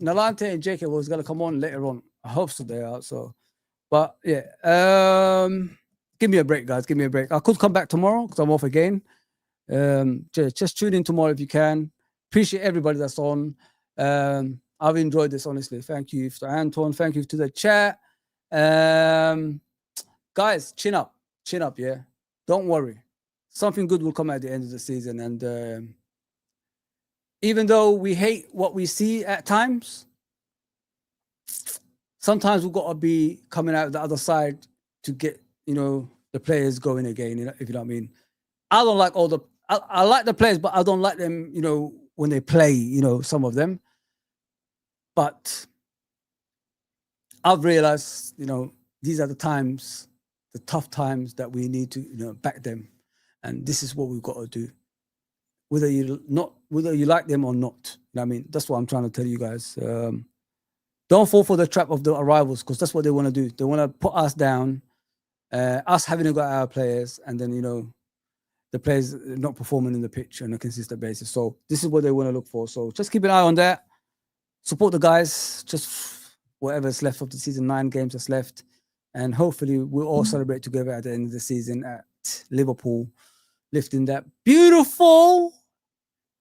Nalante and Jacob was gonna come on later on. I hope so they are. So, but yeah, give me a break, guys. Give me a break. I could come back tomorrow because I'm off again. Just tune in tomorrow if you can. Appreciate everybody that's on. I've enjoyed this, honestly. Thank you to Anton. Thank you to the chat. Guys, chin up, yeah. Don't worry. Something good will come at the end of the season. And even though we hate what we see at times, sometimes we've got to be coming out the other side to get, the players going again, if you know what I mean. I don't like I like the players, but I don't like them, when they play, some of them. But I've realized, these are the times, the tough times that we need to, back them. And this is what we've got to do. Whether you like them or not. You know what I mean? That's what I'm trying to tell you guys. Don't fall for the trap of the arrivals, because that's what they want to do. They want to put us down, us having to go our players, and then, the players not performing in the pitch on a consistent basis. So this is what they want to look for. So just keep an eye on that. Support the guys, just whatever's left of the season, 9 games that's left. And hopefully we'll all celebrate together at the end of the season at Liverpool, lifting that beautiful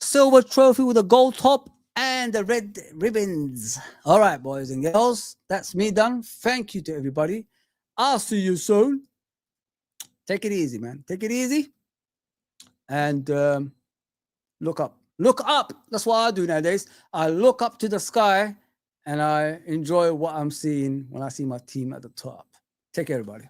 silver trophy with a gold top and the red ribbons. All right, boys and girls, that's me done. Thank you to everybody. I'll see you soon. Take it easy, man. Take it easy. And look up. Look up. That's what I do nowadays. I look up to the sky and I enjoy what I'm seeing when I see my team at the top. Take care, everybody.